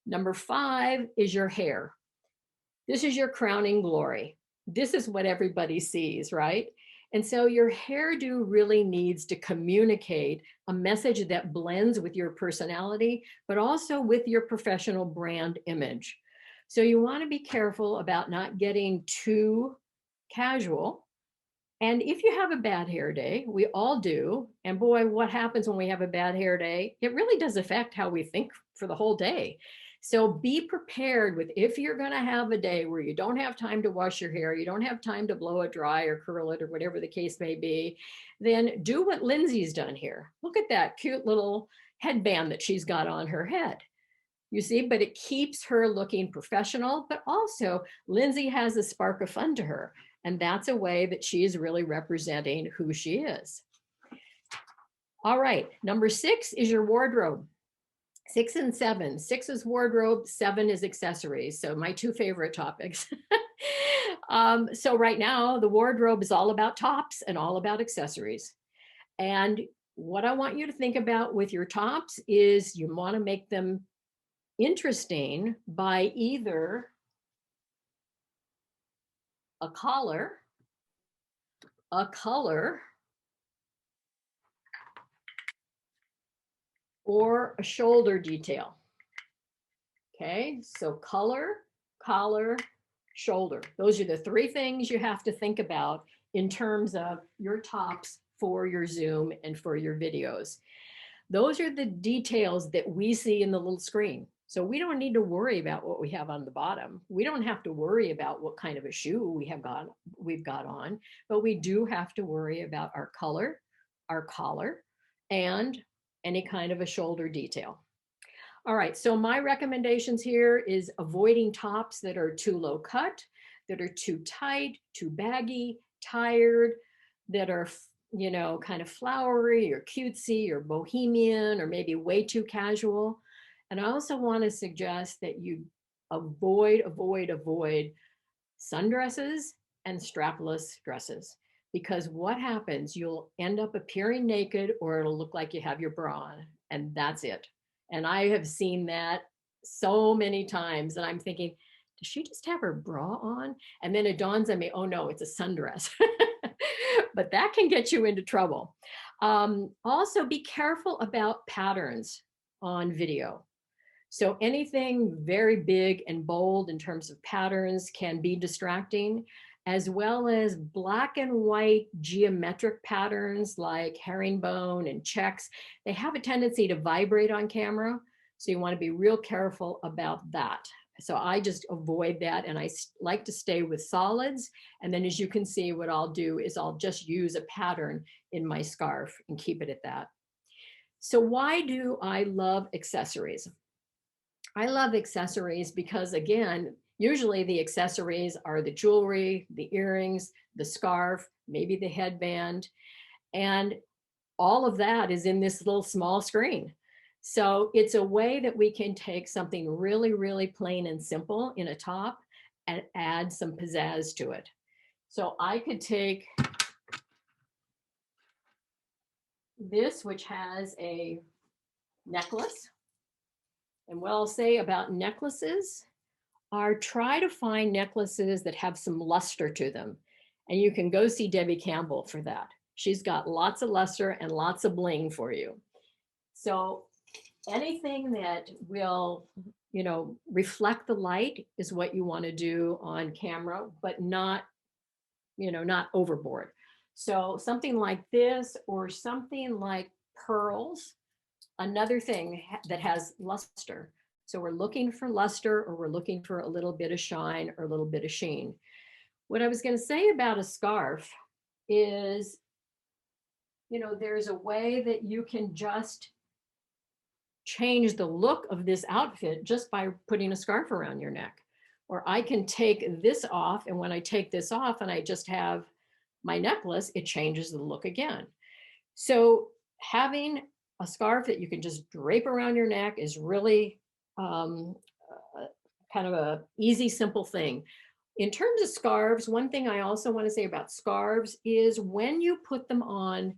Number 5 is your hair. This is your crowning glory. This is what everybody sees, right? And so your hairdo really needs to communicate a message that blends with your personality, but also with your professional brand image. So you want to be careful about not getting too casual. And if you have a bad hair day, we all do. And boy, what happens when we have a bad hair day? It really does affect how we think for the whole day. So be prepared with, if you're going to have a day where you don't have time to wash your hair, you don't have time to blow it dry or curl it or whatever the case may be, then do what Lindsay's done here. Look at that cute little headband that she's got on her head. You see, but it keeps her looking professional, but also Lindsay has a spark of fun to her. And that's a way that she is really representing who she is. All right, number 6 is your wardrobe. 6 and 7. 6 is wardrobe, 7 is accessories. So my 2 favorite topics. So right now, the wardrobe is all about tops and all about accessories. And what I want you to think about with your tops is you want to make them interesting by either a collar, or a shoulder detail. Okay, so color, collar, shoulder. Those are the 3 things you have to think about in terms of your tops for your Zoom and for your videos. Those are the details that we see in the little screen. So we don't need to worry about what we have on the bottom. We don't have to worry about what kind of a shoe we've got on, but we do have to worry about our color, our collar, and any kind of a shoulder detail. All right, so my recommendations here is avoiding tops that are too low cut, that are too tight, too baggy, tired, that are, you know, kind of flowery or cutesy or bohemian or maybe way too casual. And I also want to suggest that you avoid sundresses and strapless dresses, because what happens, you'll end up appearing naked or it'll look like you have your bra on, and that's it. And I have seen that so many times, and I'm thinking, does she just have her bra on? And then it dawns on me, oh no, it's a sundress. But that can get you into trouble. Also, be careful about patterns on video. So anything very big and bold in terms of patterns can be distracting, as well as black and white geometric patterns like herringbone and checks. They have a tendency to vibrate on camera. So you want to be real careful about that. So I just avoid that, and I like to stay with solids. And then as you can see, what I'll do is I'll just use a pattern in my scarf and keep it at that. So why do I love accessories? I love accessories because, again, usually the accessories are the jewelry, the earrings, the scarf, maybe the headband, and all of that is in this little small screen. So it's a way that we can take something really, really plain and simple in a top and add some pizzazz to it. So I could take this, which has a necklace. And what I'll say about necklaces are try to find necklaces that have some luster to them. And you can go see Debbie Campbell for that. She's got lots of luster and lots of bling for you. So anything that will, you know, reflect the light is what you want to do on camera, but not, you know, not overboard. So something like this or something like pearls, another thing that has luster. So we're looking for luster, or we're looking for a little bit of shine or a little bit of sheen. What I was going to say about a scarf is, you know, there's a way that you can just change the look of this outfit just by putting a scarf around your neck. Or I can take this off, and when I take this off and I just have my necklace, it changes the look again. So having a scarf that you can just drape around your neck is really kind of a easy, simple thing. In terms of scarves, one thing I also want to say about scarves is when you put them on,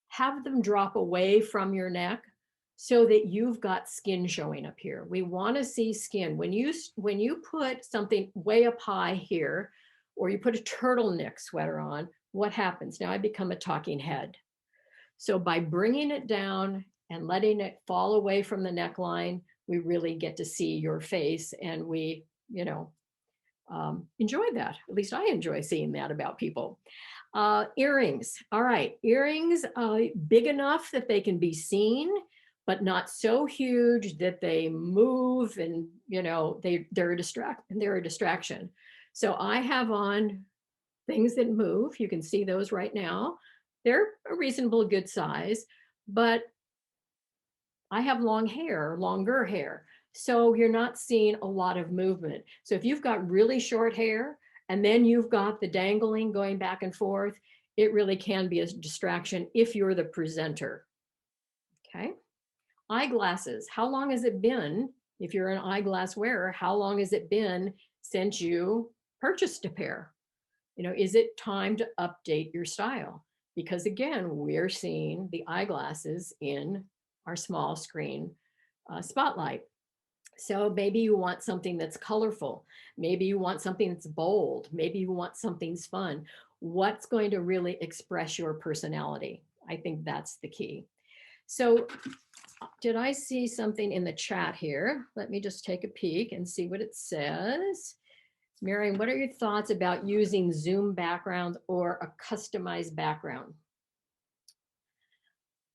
have them drop away from your neck so that you've got skin showing up here. We want to see skin. When you put something way up high here, or you put a turtleneck sweater on, what happens? Now I become a talking head. So by bringing it down and letting it fall away from the neckline, we really get to see your face, and we, you know, enjoy that. At least I enjoy seeing that about people. Earrings. All right, earrings big enough that they can be seen, but not so huge that they move and, you know, they're a distraction. So I have on things that move. You can see those right now. They're a reasonable good size, but I have longer hair. So you're not seeing a lot of movement. So if you've got really short hair and then you've got the dangling going back and forth, it really can be a distraction if you're the presenter. Okay. Eyeglasses. How long has it been, if you're an eyeglass wearer, how long has it been since you purchased a pair? You know, is it time to update your style? Because again, we're seeing the eyeglasses in our small screen spotlight. So maybe you want something that's colorful. Maybe you want something that's bold. Maybe you want something's fun. What's going to really express your personality? I think that's the key. So did I see something in the chat here? Let me just take a peek and see what it says. Marion, what are your thoughts about using Zoom backgrounds or a customized background?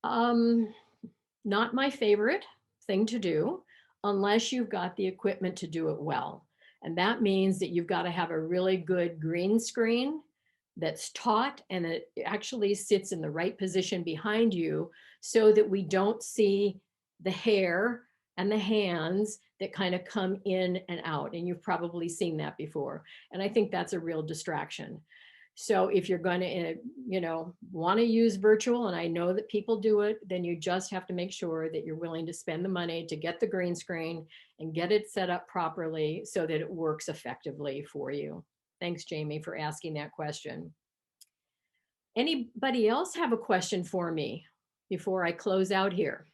Not my favorite thing to do unless you've got the equipment to do it well. And that means that you've got to have a really good green screen that's taut and it actually sits in the right position behind you so that we don't see the hair and the hands that kind of come in and out. And you've probably seen that before. And I think that's a real distraction. So if you're going to, you know, want to use virtual, and I know that people do it, then you just have to make sure that you're willing to spend the money to get the green screen and get it set up properly so that it works effectively for you. Thanks, Jamie, for asking that question. Anybody else have a question for me before I close out here?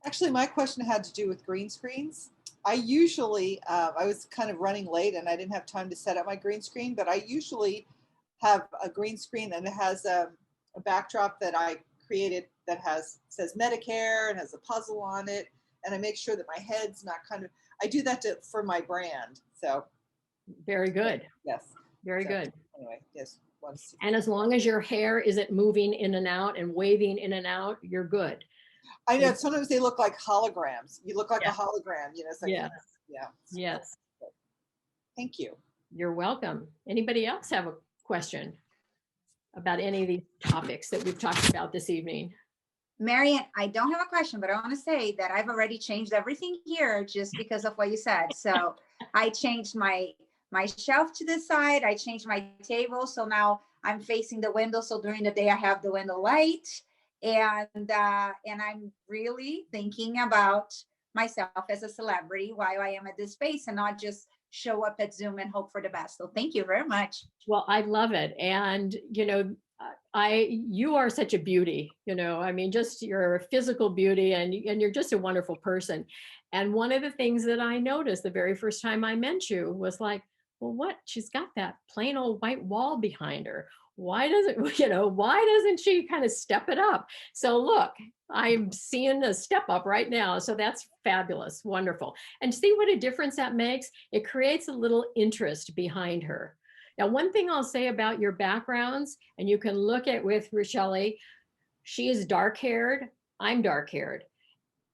Actually, my question had to do with green screens. I usually, I was kind of running late and I didn't have time to set up my green screen, but I usually have a green screen and it has a backdrop that I created that says Medicare and has a puzzle on it. And I make sure that my head's not kind of, I do that for my brand. So. Very good. Yes. Very good. Anyway, yes. And as long as your hair isn't moving in and out and waving in and out, you're good. I know sometimes they look like holograms. You look like a hologram, you know. It's like, yeah. Yeah. Yes. Thank you. You're welcome. Anybody else have a question about any of these topics that we've talked about this evening? Marion, I don't have a question, but I want to say that I've already changed everything here just because of what you said. So I changed my shelf to the side. I changed my table. So now I'm facing the window. So during the day, I have the window light. And I'm really thinking about myself as a celebrity while I am at this space and not just show up at Zoom and hope for the best. So thank you very much. Well, I love it. And, you know, you are such a beauty, you know, I mean, just your physical beauty and you're just a wonderful person. And one of the things that I noticed the very first time I met you was like, well, what? She's got that plain old white wall behind her. Why doesn't she kind of step it up? So look, I'm seeing a step up right now. So that's fabulous. Wonderful. And see what a difference that makes? It creates a little interest behind her. Now, one thing I'll say about your backgrounds, and you can look at with Rochelle, she is dark haired. I'm dark haired.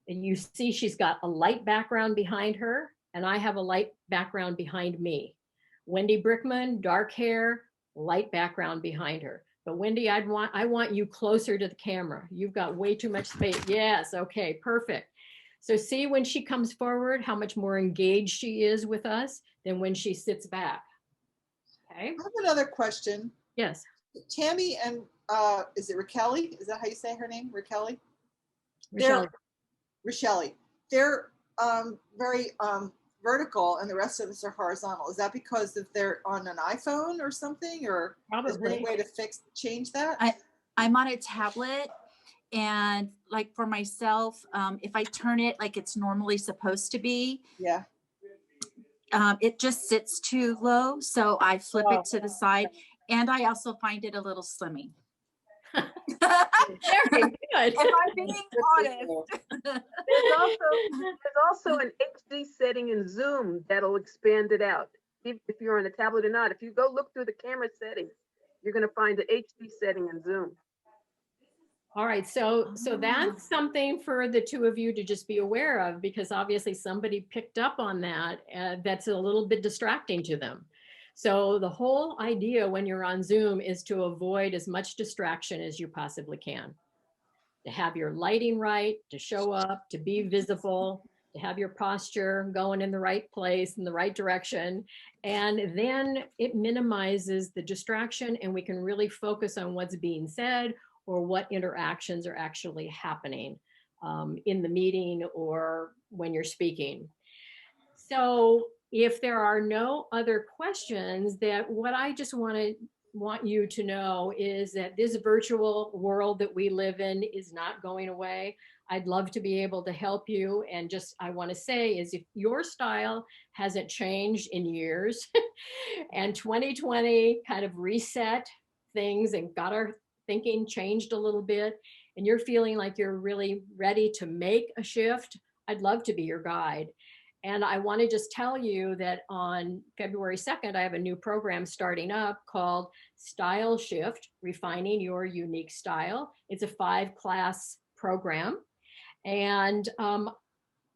And you see she's got a light background behind her, and I have a light background behind me. Wendy Brickman, dark hair, light background behind her. But Wendy, I want you closer to the camera. You've got way too much space. Yes, okay, perfect. So see when she comes forward, how much more engaged she is with us than when she sits back. Okay. I have another question. Yes. Tammy and is it Raquel? Is that how you say her name? Raquel? Rochelle. They're very vertical and the rest of us are horizontal. Is that because if they're on an iPhone or something, or is there a way to change that? I'm on a tablet, and like for myself, if I turn it like it's normally supposed to be, yeah, it just sits too low. So I flip it to the side, and I also find it a little slimming. Very good. If I'm being honest. There's also an HD setting in Zoom that'll expand it out. If you're on a tablet or not, if you go look through the camera settings, you're going to find an HD setting in Zoom. All right, so that's something for the two of you to just be aware of, because obviously somebody picked up on that. That's a little bit distracting to them. So the whole idea when you're on Zoom is to avoid as much distraction as you possibly can. to have your lighting right, to show up, to be visible, to have your posture going in the right place, in the right direction. And then it minimizes the distraction and we can really focus on what's being said or what interactions are actually happening in the meeting or when you're speaking. So if there are no other questions, that what I just want you to know is that this virtual world that we live in is not going away. I'd love to be able to help you. And just, I want to say is if your style hasn't changed in years and 2020 kind of reset things and got our thinking changed a little bit, and you're feeling like you're really ready to make a shift, I'd love to be your guide. And I want to just tell you that on February 2nd, I have a new program starting up called Style Shift, Refining Your Unique Style. It's a 5-class program. And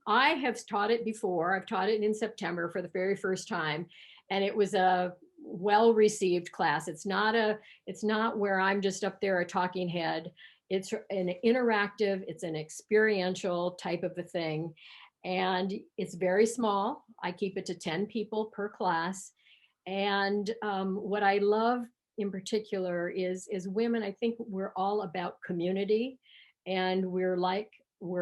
I have taught it before. I've taught it in September for the very first time. And it was a well-received class. It's not where I'm just up there a talking head. It's an interactive, it's an experiential type of a thing. And it's very small. I keep it to 10 people per class. And what I love in particular is women, I think we're all about community, and we're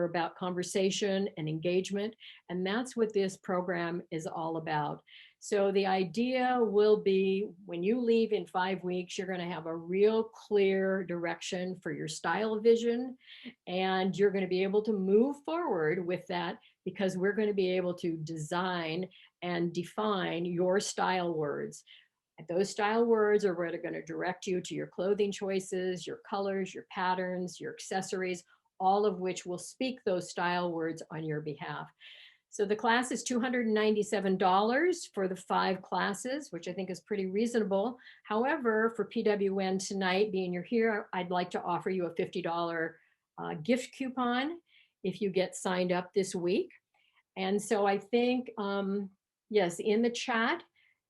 about conversation and engagement. And that's what this program is all about. So the idea will be when you leave in 5 weeks, you're going to have a real clear direction for your style vision, and you're going to be able to move forward with that because we're going to be able to design and define your style words. Those style words are what are going to direct you to your clothing choices, your colors, your patterns, your accessories, all of which will speak those style words on your behalf. So the class is $297 for the 5 classes, which I think is pretty reasonable. However, for PWN tonight, being you're here, I'd like to offer you a $50 gift coupon if you get signed up this week. And so I think, yes, in the chat,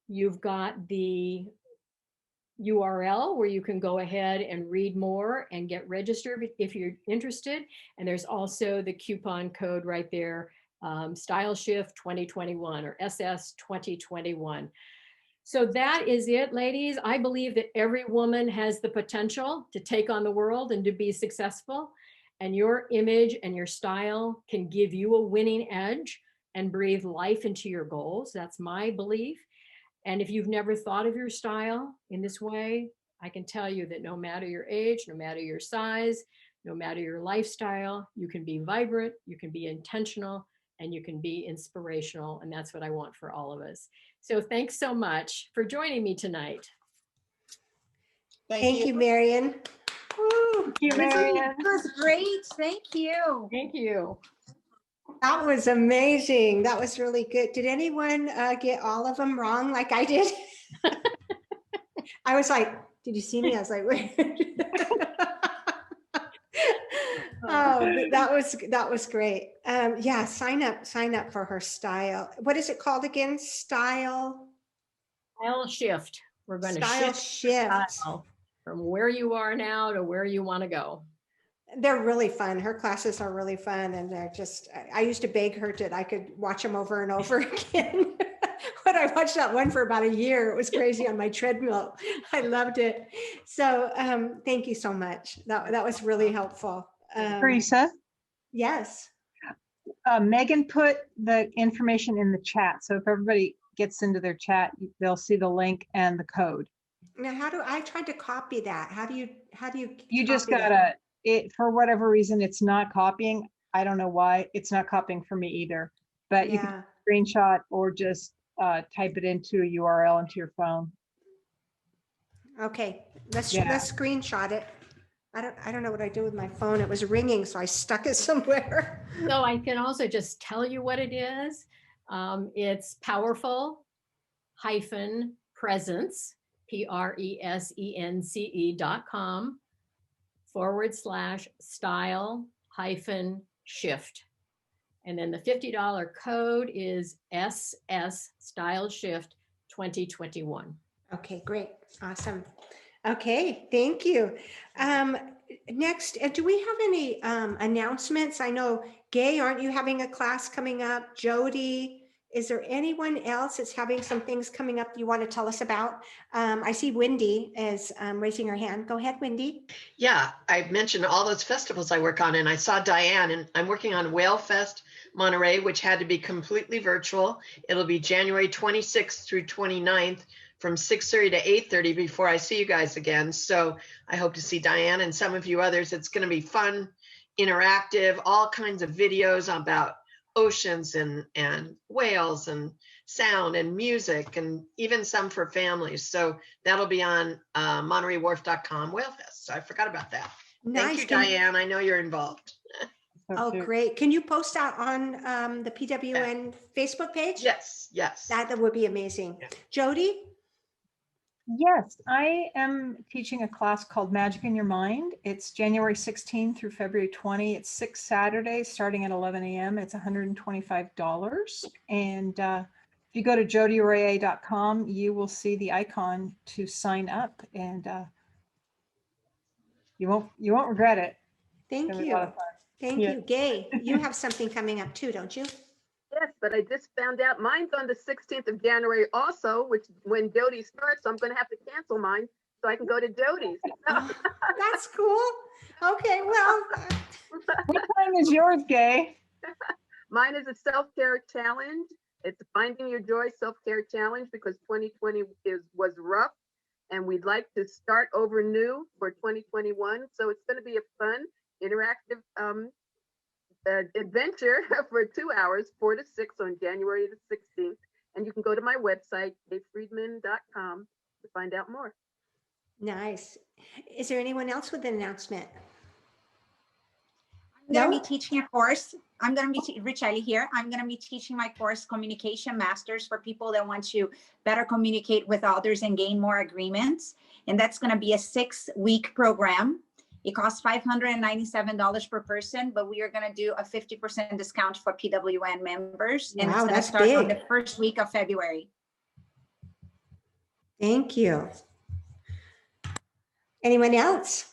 you've got the URL where you can go ahead and read more and get registered if you're interested. And there's also the coupon code right there, Style Shift 2021 or SS 2021. So that is it, ladies. I believe that every woman has the potential to take on the world and to be successful. And your image and your style can give you a winning edge and breathe life into your goals. That's my belief. And if you've never thought of your style in this way, I can tell you that no matter your age, no matter your size, no matter your lifestyle, you can be vibrant, you can be intentional, and you can be inspirational. And that's what I want for all of us. So thanks so much for joining me tonight. Thank you, Marion. Woo. Thank you, Marion. That was great. Thank you. Thank you. That was amazing. That was really good. Did anyone get all of them wrong like I did? I was like, did you see me? I was like, wait. Oh, that was great. Yeah, sign up for her style. What is it called again? Style Shift. We're going to Style shift. style from where you are now to where you want to go. They're really fun. Her classes are really fun. And they're just, I used to beg her that I could watch them over and over again. But I watched that one for about a year. It was crazy on my treadmill. I loved it. So thank you so much. That was really helpful. Teresa? Yes. Megan put the information in the chat. So if everybody gets into their chat, they'll see the link and the code. Now, I tried to copy that. How do you You just copy gotta, for whatever reason, it's not copying. I don't know why. It's not copying for me either. But you can screenshot or just type it into a URL into your phone. Okay, let's screenshot it. I don't know what I do with my phone. It was ringing, so I stuck it somewhere. So I can also just tell you what it is. It's powerful-presence, presence.com/style-shift. And then the $50 code is SS Style Shift 2021. Okay, great. Awesome. Okay, thank you. next, do we have any announcements? I know, Gay, aren't you having a class coming up? Jody, is there anyone else that's having some things coming up you want to tell us about? I see Wendy is raising her hand. Go ahead, Wendy. Yeah, I mentioned all those festivals I work on, and I saw Diane, and I'm working on Whale Fest Monterey, which had to be completely virtual. It'll be January 26th through 29th from 6:30 to 8:30 before I see you guys again. So I hope to see Diane and some of you others. It's going to be fun, interactive, all kinds of videos about oceans and whales and sound and music, and even some for families. So that'll be on MontereyWharf.com Whalefest. So I forgot about that. Nice. Thank you, Diane. I know you're involved. Oh, great. Can you post that on the PWN Facebook page? Yes, yes. That would be amazing. Jody? Yes, I am teaching a class called Magic in Your Mind. It's January 16 through February 20. It's 6 Saturdays starting at 11 a.m. It's $125. And if you go to jodyroya.com, you will see the icon to sign up, and you won't regret it. Thank you. Thank you. Gay, you have something coming up too, don't you? Yes, but I just found out mine's on the 16th of January also, which when Jody starts, so I'm going to have to cancel mine so I can go to Jody's. That's cool. Okay, well. What time is yours, Gay? Mine is a self-care challenge. It's a Finding Your Joy self-care challenge because 2020 was rough, and we'd like to start over new for 2021. So it's going to be a fun, interactive adventure for 2 hours, 4 to 6 on January the 16th. And you can go to my website, davefriedman.com, to find out more. Nice. Is there anyone else with an announcement? I'm going to be teaching a course. I'm going to be Richelli here. I'm going to be teaching my course, Communication Masters, for people that want to better communicate with others and gain more agreements. And that's going to be a 6-week program. It costs $597 per person, but we are going to do a 50% discount for PWN members. And Wow, it's going to that's start on big. the first week of February. Thank you. Anyone else?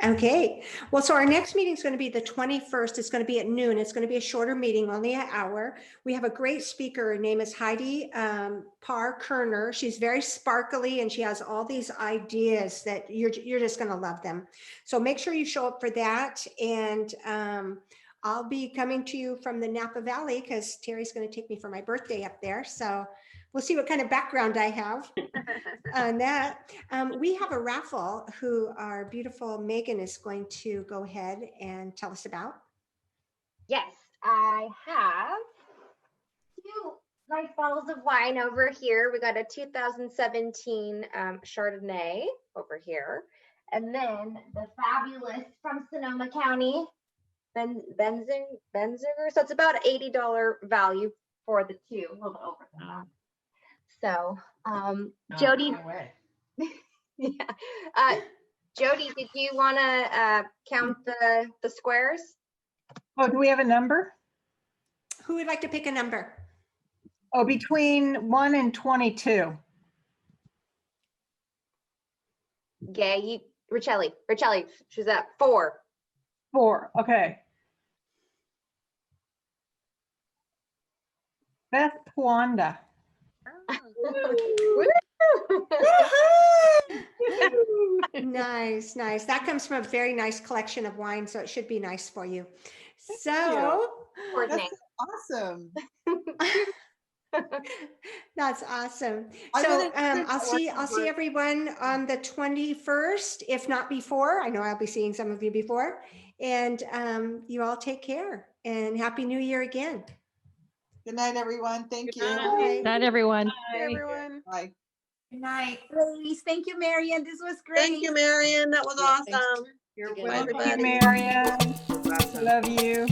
Okay, well, so our next meeting is going to be the 21st. It's going to be at noon. It's going to be a shorter meeting, only an hour. We have a great speaker. Her name is Heidi Parr-Kerner. She's very sparkly, and she has all these ideas that you're just going to love them. So make sure you show up for that. And I'll be coming to you from the Napa Valley because Terry's going to take me for my birthday up there. So we'll see what kind of background I have on that. We have a raffle who our beautiful Megan is going to go ahead and tell us about. Yes, I have 2 nice bottles of wine over here. We got a 2017 Chardonnay over here. And then the fabulous from Sonoma County, Benziger. So it's about an $80 value for the 2, a little bit over that. So, Jody, yeah. Jody, did you want to count the squares? Oh, do we have a number? Who would like to pick a number? Oh, between 1 and 22. Gay, Richelli, she's at 4. 4, okay. Beth Kawanda. Nice, nice. That comes from a very nice collection of wine, so it should be nice for you. So That's awesome. that's awesome. I'm So gonna I'll see everyone on the 21st, if not before. I know I'll be seeing some of you before. And you all take care and Happy New Year again. Good night, everyone. Thank you. Good night, everyone. Bye, everyone. Bye. Good night. Ladies, thank you, Marion. This was great. Thank you, Marion. That was awesome. You're Bye, welcome. everybody. Marion. Love you.